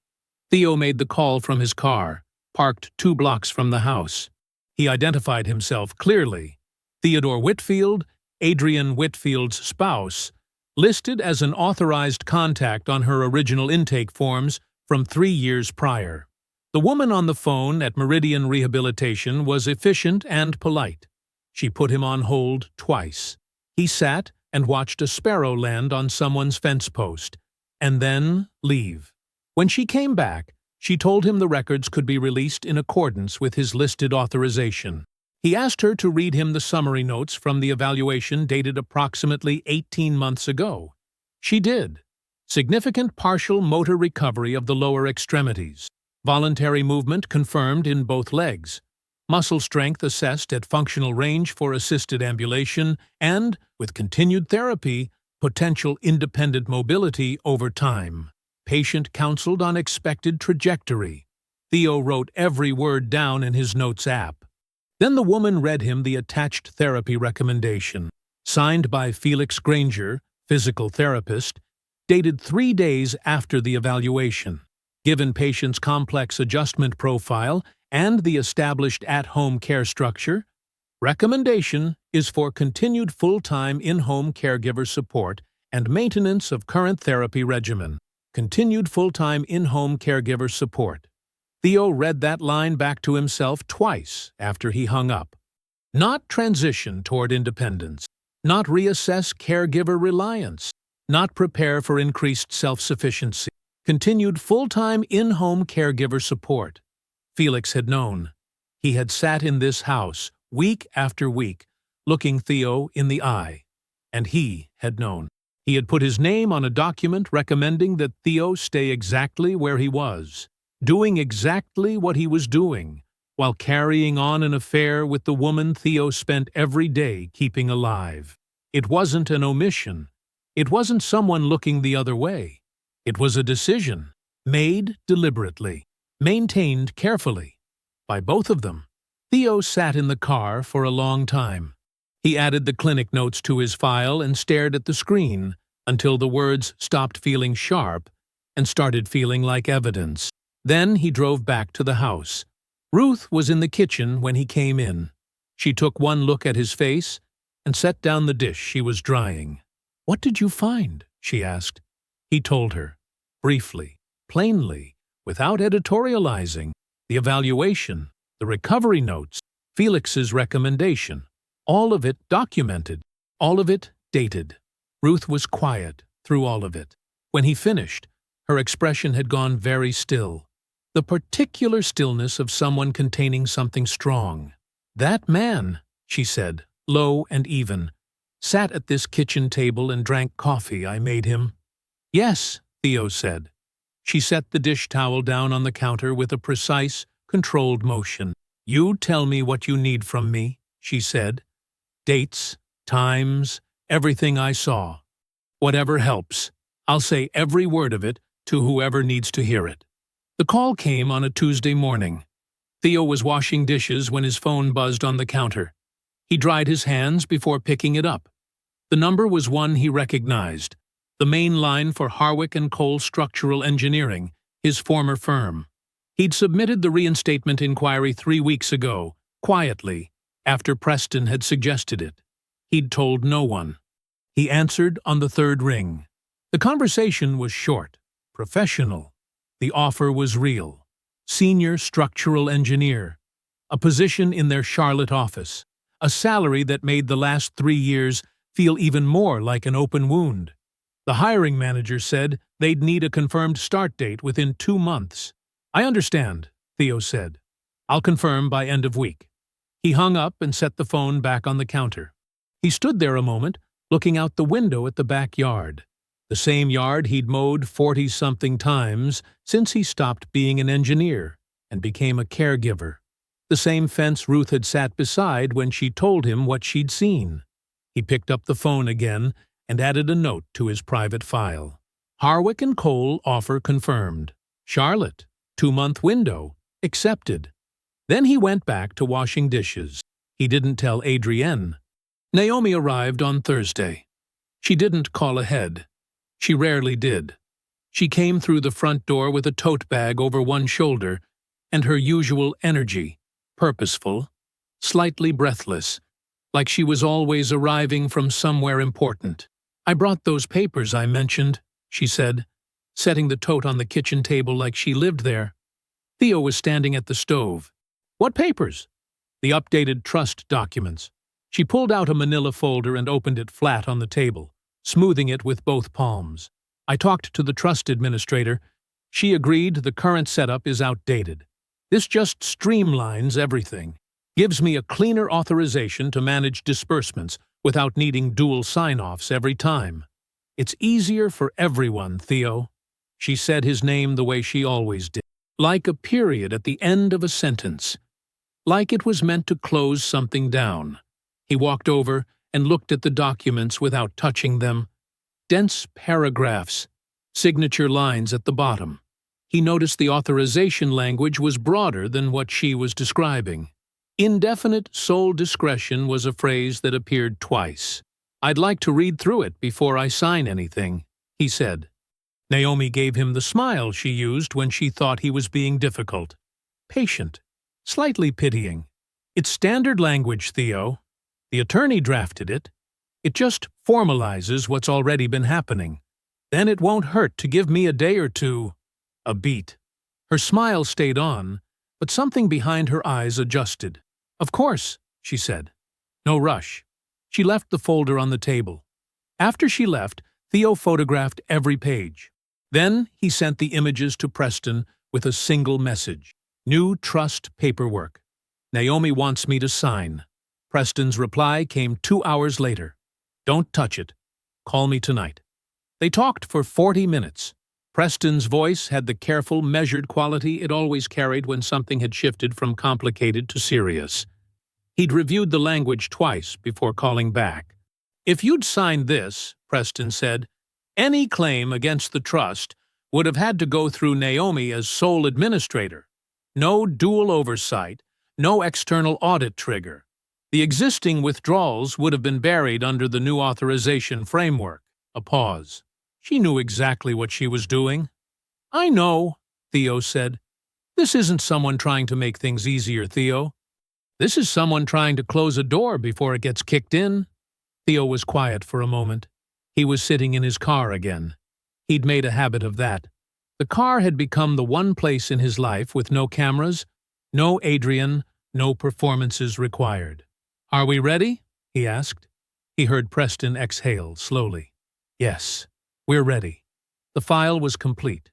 [SPEAKER 1] Theo made the call from his car, parked 2 blocks from the house. He identified himself clearly. Theodore Whitfield, Adrian Whitfield's spouse, listed as an authorized contact on her original intake forms from 3 years prior. The woman on the phone at Meridian Rehabilitation was efficient and polite. She put him on hold twice. He sat and watched a sparrow land on someone's fence post, and then leave. When she came back, she told him the records could be released in accordance with his listed authorization. He asked her to read him the summary notes from the evaluation dated approximately 18 months ago. She did. Significant partial motor recovery of the lower extremities. Voluntary movement confirmed in both legs. Muscle strength assessed at functional range for assisted ambulation, and, with continued therapy, potential independent mobility over time. Patient counseled on expected trajectory. Theo wrote every word down in his notes app. Then the woman read him the attached therapy recommendation, signed by Felix Granger, physical therapist, dated 3 days after the evaluation. Given patient's complex adjustment profile and the established at-home care structure, recommendation is for continued full-time in-home caregiver support and maintenance of current therapy regimen. Continued full-time in-home caregiver support. Theo read that line back to himself twice after he hung up. Not transition toward independence. Not reassess caregiver reliance. Not prepare for increased self-sufficiency. Continued full-time in-home caregiver support. Felix had known. He had sat in this house, week after week, looking Theo in the eye. And he had known. He had put his name on a document recommending that Theo stay exactly where he was, doing exactly what he was doing, while carrying on an affair with the woman Theo spent every day keeping alive. It wasn't an omission. It wasn't someone looking the other way. It was a decision, made deliberately, maintained carefully, by both of them. Theo sat in the car for a long time. He added the clinic notes to his file and stared at the screen until the words stopped feeling sharp and started feeling like evidence. Then he drove back to the house. Ruth was in the kitchen when he came in. She took one look at his face and set down the dish she was drying. "What did you find?" she asked. He told her, briefly, plainly, without editorializing, the evaluation, the recovery notes, Felix's recommendation. All of it documented, all of it dated. Ruth was quiet through all of it. When he finished, her expression had gone very still, the particular stillness of someone containing something strong. "That man," she said, low and even, "sat at this kitchen table and drank coffee I made him." "Yes," Theo said. She set the dish towel down on the counter with a precise, controlled motion. "You tell me what you need from me," she said. "Dates, times, everything I saw. Whatever helps. I'll say every word of it to whoever needs to hear it." The call came on a Tuesday morning. Theo was washing dishes when his phone buzzed on the counter. He dried his hands before picking it up. The number was one he recognized, the main line for Harwick & Cole Structural Engineering, his former firm. He'd submitted the reinstatement inquiry 3 weeks ago, quietly, after Preston had suggested it. He'd told no one. He answered on the third ring. The conversation was short, professional. The offer was real. Senior structural engineer. A position in their Charlotte office. A salary that made the last 3 years feel even more like an open wound. The hiring manager said they'd need a confirmed start date within 2 months. "I understand," Theo said. "I'll confirm by end of week." He hung up and set the phone back on the counter. He stood there a moment, looking out the window at the backyard. The same yard he'd mowed 40-something times since he stopped being an engineer and became a caregiver. The same fence Ruth had sat beside when she told him what she'd seen. He picked up the phone again and added a note to his private file. "Harwick & Cole offer confirmed. Charlotte, 2-month window, accepted." Then he went back to washing dishes. He didn't tell Adrienne. Naomi arrived on Thursday. She didn't call ahead. She rarely did. She came through the front door with a tote bag over one shoulder and her usual energy, purposeful, slightly breathless, like she was always arriving from somewhere important. "I brought those papers I mentioned," she said, setting the tote on the kitchen table like she lived there. Theo was standing at the stove. "What papers?" "The updated trust documents." She pulled out a manila folder and opened it flat on the table, smoothing it with both palms. "I talked to the trust administrator. She agreed the current setup is outdated. This just streamlines everything. Gives me a cleaner authorization to manage disbursements without needing dual sign-offs every time. It's easier for everyone, Theo." She said his name the way she always did, like a period at the end of a sentence, like it was meant to close something down. He walked over and looked at the documents without touching them. Dense paragraphs, signature lines at the bottom. He noticed the authorization language was broader than what she was describing. Indefinite sole discretion was a phrase that appeared twice. "I'd like to read through it before I sign anything," he said. Naomi gave him the smile she used when she thought he was being difficult. Patient, slightly pitying. "It's standard language, Theo. The attorney drafted it. It just formalizes what's already been happening. Then it won't hurt to give me a day or two." A beat. Her smile stayed on, but something behind her eyes adjusted. "Of course," she said. "No rush." She left the folder on the table. After she left, Theo photographed every page. Then he sent the images to Preston with a single message. "New trust paperwork. Naomi wants me to sign." Preston's reply came 2 hours later. "Don't touch it. Call me tonight." They talked for 40 minutes. Preston's voice had the careful, measured quality it always carried when something had shifted from complicated to serious. He'd reviewed the language twice before calling back. "If you'd signed this," Preston said, "any claim against the trust would have had to go through Naomi as sole administrator. No dual oversight, no external audit trigger. The existing withdrawals would have been buried under the new authorization framework." A pause. She knew exactly what she was doing. "I know," Theo said. "This isn't someone trying to make things easier, Theo. This is someone trying to close a door before it gets kicked in." Theo was quiet for a moment. He was sitting in his car again. He'd made a habit of that. The car had become the one place in his life with no cameras, no Adrian, no performances required. "Are we ready?" he asked. He heard Preston exhale slowly. "Yes, we're ready." The file was complete.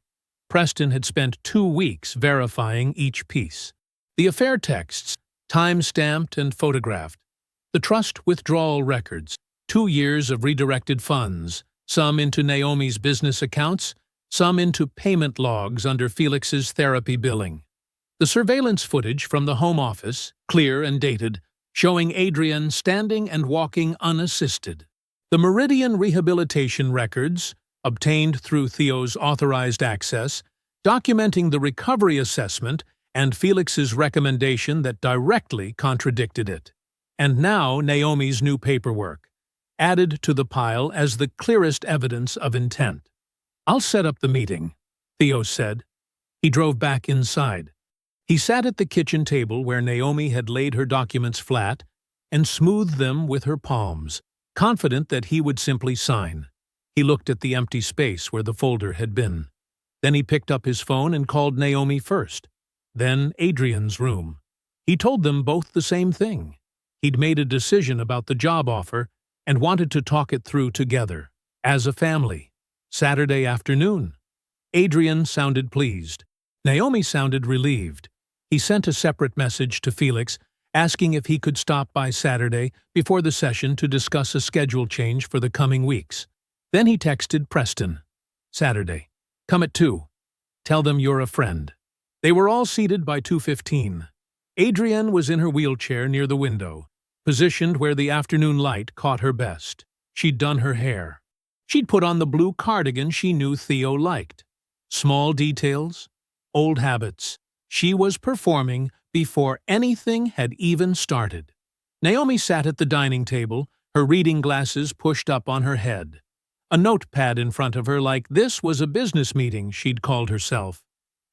[SPEAKER 1] Preston had spent 2 weeks verifying each piece. The affair texts, time-stamped and photographed. The trust withdrawal records, 2 years of redirected funds, some into Naomi's business accounts, some into payment logs under Felix's therapy billing. The surveillance footage from the home office, clear and dated, showing Adrian standing and walking unassisted. The Meridian rehabilitation records, obtained through Theo's authorized access, documenting the recovery assessment and Felix's recommendation that directly contradicted it. And now Naomi's new paperwork, added to the pile as the clearest evidence of intent. "I'll set up the meeting," Theo said. He drove back inside. He sat at the kitchen table where Naomi had laid her documents flat and smoothed them with her palms, confident that he would simply sign. He looked at the empty space where the folder had been. Then he picked up his phone and called Naomi first, then Adrian's room. He told them both the same thing. He'd made a decision about the job offer and wanted to talk it through together, as a family. Saturday afternoon. Adrian sounded pleased. Naomi sounded relieved. He sent a separate message to Felix, asking if he could stop by Saturday before the session to discuss a schedule change for the coming weeks. Then he texted Preston. "Saturday. Come at 2. Tell them you're a friend." They were all seated by 2:15. Adrian was in her wheelchair near the window, positioned where the afternoon light caught her best. She'd done her hair. She'd put on the blue cardigan she knew Theo liked. Small details, old habits. She was performing before anything had even started. Naomi sat at the dining table, her reading glasses pushed up on her head. A notepad in front of her like this was a business meeting, she'd called herself.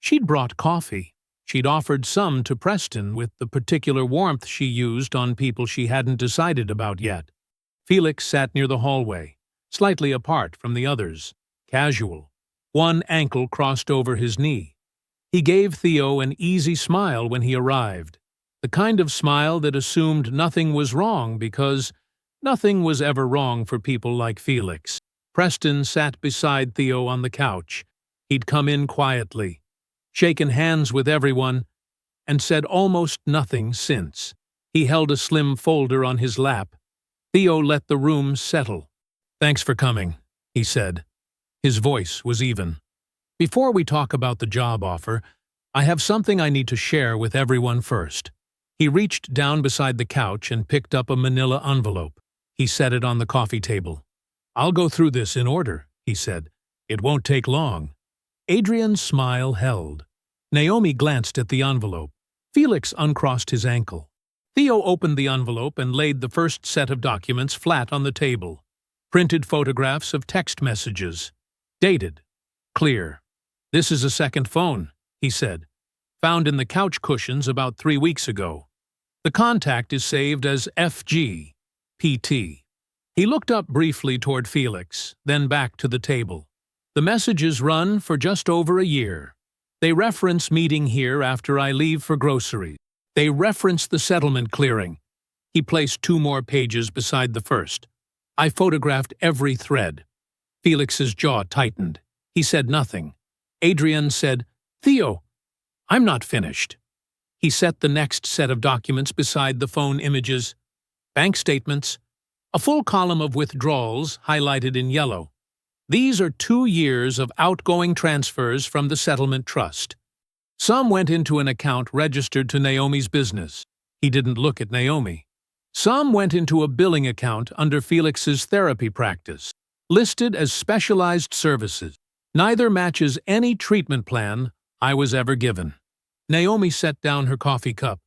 [SPEAKER 1] She'd brought coffee. She'd offered some to Preston with the particular warmth she used on people she hadn't decided about yet. Felix sat near the hallway, slightly apart from the others, casual. One ankle crossed over his knee. He gave Theo an easy smile when he arrived, the kind of smile that assumed nothing was wrong because nothing was ever wrong for people like Felix. Preston sat beside Theo on the couch. He'd come in quietly, shaken hands with everyone, and said almost nothing since. He held a slim folder on his lap. Theo let the room settle. "Thanks for coming," he said. His voice was even. "Before we talk about the job offer, I have something I need to share with everyone first." He reached down beside the couch and picked up a manila envelope. He set it on the coffee table. "I'll go through this in order," he said. "It won't take long." Adrian's smile held. Naomi glanced at the envelope. Felix uncrossed his ankle. Theo opened the envelope and laid the first set of documents flat on the table. Printed photographs of text messages. Dated. Clear. "This is a second phone," he said. "Found in the couch cushions about 3 weeks ago. The contact is saved as FG, PT." He looked up briefly toward Felix, then back to the table. "The messages run for just over a year. They reference meeting here after I leave for groceries. They reference the settlement clearing." He placed 2 more pages beside the first. "I photographed every thread." Felix's jaw tightened. He said nothing. Adrian said, "Theo, I'm not finished." He set the next set of documents beside the phone images. bank statements, a full column of withdrawals highlighted in yellow. These are 2 years of outgoing transfers from the settlement trust. Some went into an account registered to Naomi's business. He didn't look at Naomi. Some went into a billing account under Felix's therapy practice, listed as specialized services. Neither matches any treatment plan I was ever given. Naomi set down her coffee cup.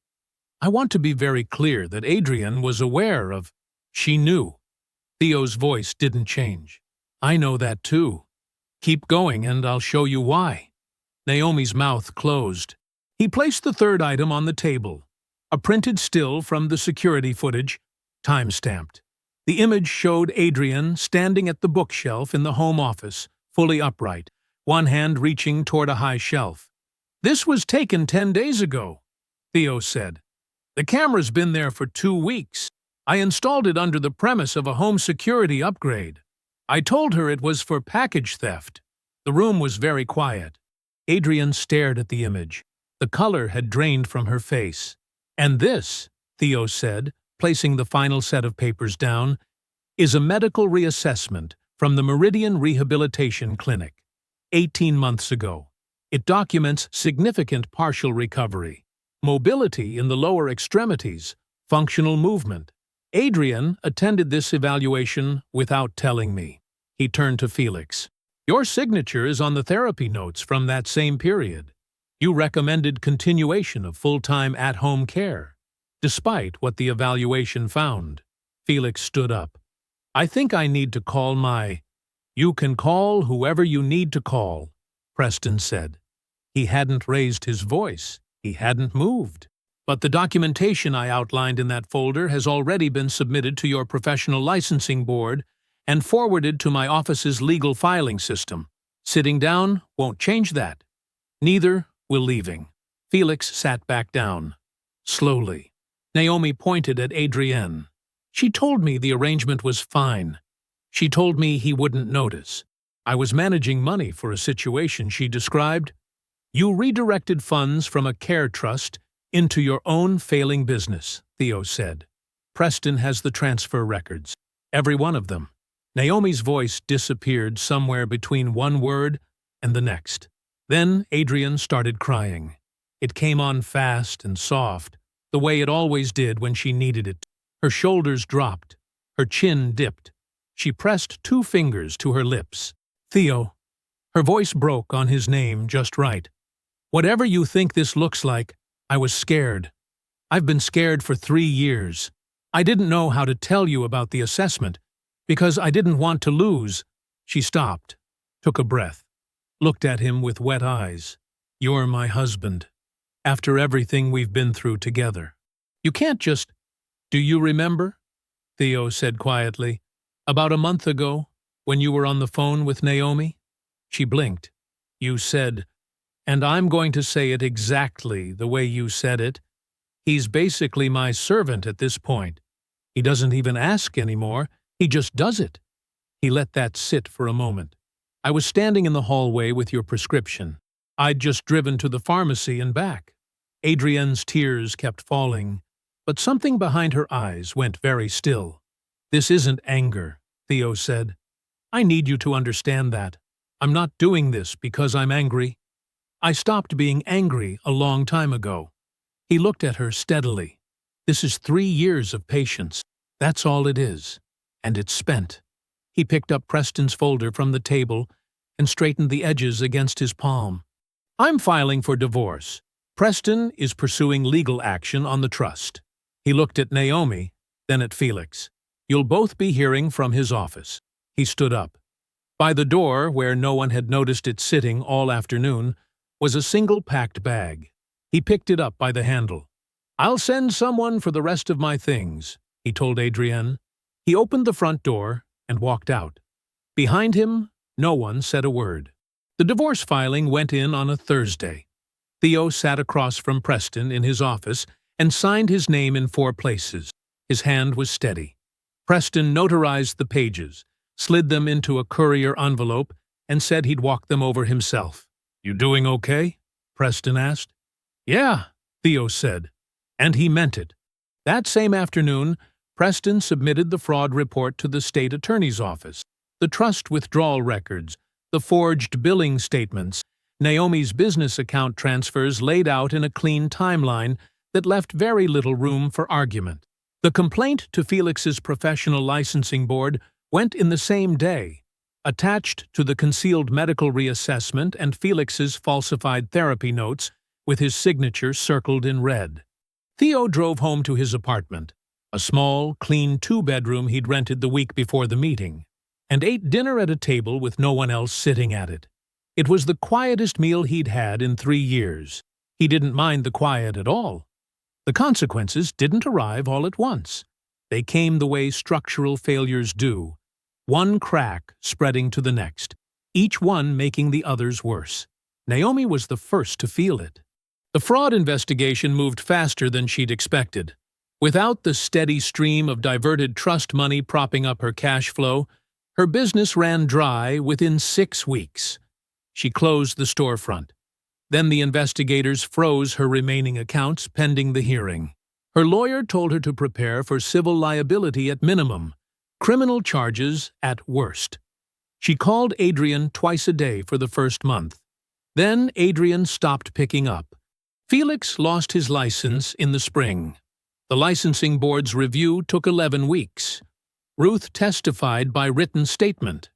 [SPEAKER 1] I want to be very clear that Adrian was aware of. She knew. Theo's voice didn't change. I know that too. Keep going and I'll show you why. Naomi's mouth closed. He placed the third item on the table, a printed still from the security footage, time-stamped. The image showed Adrian standing at the bookshelf in the home office, fully upright, one hand reaching toward a high shelf. This was taken 10 days ago, Theo said. The camera's been there for 2 weeks. I installed it under the premise of a home security upgrade. I told her it was for package theft. The room was very quiet. Adrian stared at the image. The color had drained from her face. And this, Theo said, placing the final set of papers down, is a medical reassessment from the Meridian Rehabilitation Clinic, 18 months ago. It documents significant partial recovery, mobility in the lower extremities, functional movement. Adrian attended this evaluation without telling me. He turned to Felix. Your signature is on the therapy notes from that same period. You recommended continuation of full-time at-home care, despite what the evaluation found. Felix stood up. I think I need to call my... You can call whoever you need to call, Preston said. He hadn't raised his voice. He hadn't moved. But the documentation I outlined in that folder has already been submitted to your professional licensing board and forwarded to my office's legal filing system. Sitting down won't change that. Neither will leaving. Felix sat back down. Slowly. Naomi pointed at Adrienne. She told me the arrangement was fine. She told me he wouldn't notice. I was managing money for a situation she described. You redirected funds from a care trust into your own failing business, Theo said. Preston has the transfer records. Every one of them. Naomi's voice disappeared somewhere between one word and the next. Then Adrian started crying. It came on fast and soft, the way it always did when she needed it. Her shoulders dropped. Her chin dipped. She pressed 2 fingers to her lips. Theo. Her voice broke on his name just right. Whatever you think this looks like, I was scared. I've been scared for 3 years. I didn't know how to tell you about the assessment, because I didn't want to lose. She stopped, took a breath, looked at him with wet eyes. You're my husband. After everything we've been through together. You can't just... Do you remember? Theo said quietly. About a month ago, when you were on the phone with Naomi? She blinked. You said... And I'm going to say it exactly the way you said it. He's basically my servant at this point. He doesn't even ask anymore. He just does it. He let that sit for a moment. I was standing in the hallway with your prescription. I'd just driven to the pharmacy and back. Adrienne's tears kept falling, but something behind her eyes went very still. This isn't anger, Theo said. I need you to understand that. I'm not doing this because I'm angry. I stopped being angry a long time ago. He looked at her steadily. This is 3 years of patience. That's all it is. And it's spent. He picked up Preston's folder from the table and straightened the edges against his palm. I'm filing for divorce. Preston is pursuing legal action on the trust. He looked at Naomi, then at Felix. You'll both be hearing from his office. He stood up. By the door, where no one had noticed it sitting all afternoon, was a single packed bag. He picked it up by the handle. I'll send someone for the rest of my things, he told Adrienne. He opened the front door and walked out. Behind him, no one said a word. The divorce filing went in on a Thursday. Theo sat across from Preston in his office and signed his name in 4 places. His hand was steady. Preston notarized the pages, slid them into a courier envelope, and said he'd walk them over himself. You doing okay? Preston asked. Yeah, Theo said. And he meant it. That same afternoon, Preston submitted the fraud report to the state attorney's office. The trust withdrawal records, the forged billing statements, Naomi's business account transfers laid out in a clean timeline that left very little room for argument. The complaint to Felix's professional licensing board went in the same day, attached to the concealed medical reassessment and Felix's falsified therapy notes with his signature circled in red. Theo drove home to his apartment, a small, clean two-bedroom he'd rented the week before the meeting, and ate dinner at a table with no one else sitting at it. It was the quietest meal he'd had in 3 years. He didn't mind the quiet at all. The consequences didn't arrive all at once. They came the way structural failures do, one crack spreading to the next, each one making the others worse. Naomi was the first to feel it. The fraud investigation moved faster than she'd expected. Without the steady stream of diverted trust money propping up her cash flow, her business ran dry within 6 weeks. She closed the storefront. Then the investigators froze her remaining accounts pending the hearing. Her lawyer told her to prepare for civil liability at minimum, criminal charges at worst. She called Adrian twice a day for the first month. Then Adrian stopped picking up. Felix lost his license in the spring. The licensing board's review took 11 weeks. Ruth testified by written statement.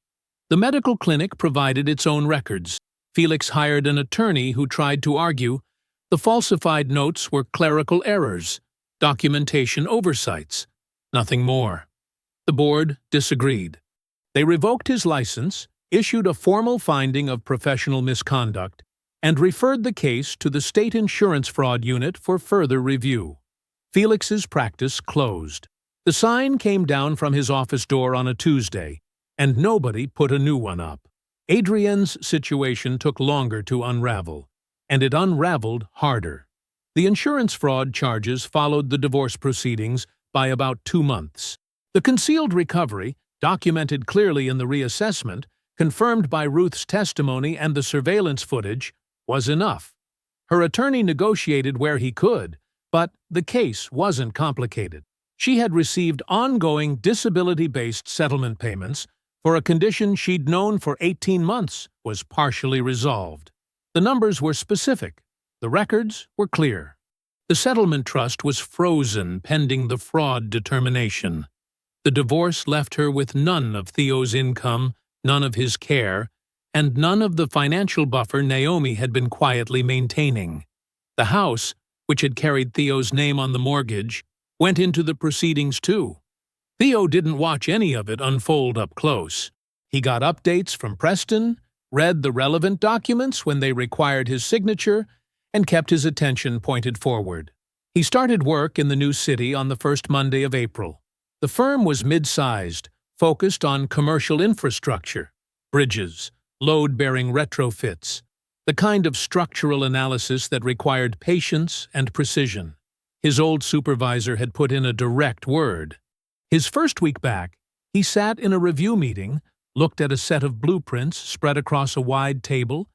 [SPEAKER 1] The medical clinic provided its own records. Felix hired an attorney who tried to argue the falsified notes were clerical errors, documentation oversights, nothing more. The board disagreed. They revoked his license, issued a formal finding of professional misconduct, and referred the case to the State Insurance Fraud Unit for further review. Felix's practice closed. The sign came down from his office door on a Tuesday, and nobody put a new one up. Adrian's situation took longer to unravel, and it unraveled harder. The insurance fraud charges followed the divorce proceedings by about 2 months. The concealed recovery, documented clearly in the reassessment, confirmed by Ruth's testimony and the surveillance footage, was enough. Her attorney negotiated where he could, but the case wasn't complicated. She had received ongoing disability-based settlement payments for a condition she'd known for 18 months was partially resolved. The numbers were specific. The records were clear. The settlement trust was frozen pending the fraud determination. The divorce left her with none of Theo's income, none of his care, and none of the financial buffer Naomi had been quietly maintaining. The house, which had carried Theo's name on the mortgage, went into the proceedings too. Theo didn't watch any of it unfold up close. He got updates from Preston, read the relevant documents when they required his signature, and kept his attention pointed forward. He started work in the new city on the first Monday of April. The firm was mid-sized, focused on commercial infrastructure, bridges, load-bearing retrofits, the kind of structural analysis that required patience and precision. His old supervisor had put in a direct word. His first week back, he sat in a review meeting, looked at a set of blueprints spread across a wide table,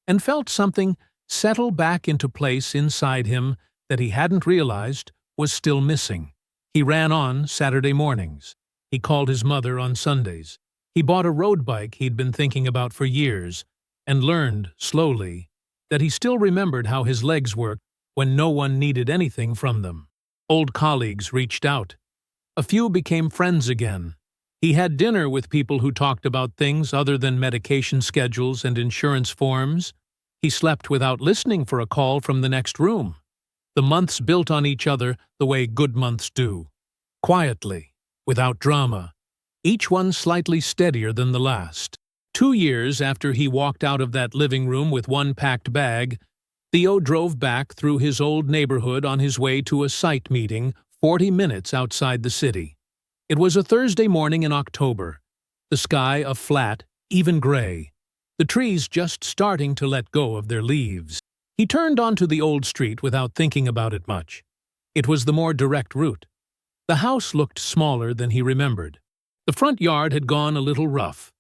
[SPEAKER 1] and felt something settle back into place inside him that he hadn't realized was still missing. He ran on Saturday mornings. He called his mother on Sundays. He bought a road bike he'd been thinking about for years, and learned, slowly, that he still remembered how his legs worked when no one needed anything from them. Old colleagues reached out. A few became friends again. He had dinner with people who talked about things other than medication schedules and insurance forms. He slept without listening for a call from the next room. The months built on each other the way good months do. Quietly, without drama, each one slightly steadier than the last. 2 years after he walked out of that living room with one packed bag, Theo drove back through his old neighborhood on his way to a site meeting 40 minutes outside the city. It was a Thursday morning in October, the sky a flat, even gray, the trees just starting to let go of their leaves. He turned onto the old street without thinking about it much. It was the more direct route. The house looked smaller than he remembered. The front yard had gone a little rough.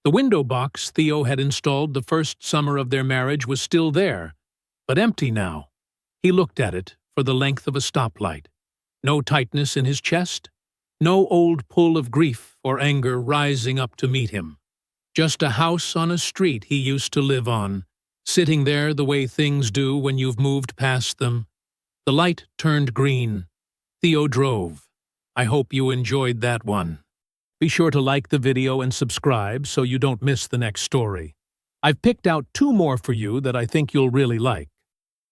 [SPEAKER 1] The window box Theo had installed the first summer of their marriage was still there, but empty now. He looked at it for the length of a stoplight. No tightness in his chest, No old pull of grief or anger rising up to meet him. Just a house on a street he used to live on, sitting there the way things do when you've moved past them. The light turned green. Theo drove. I hope you enjoyed that one. Be sure to like the video and subscribe so you don't miss the next story. I've picked out 2 more for you that I think you'll really like.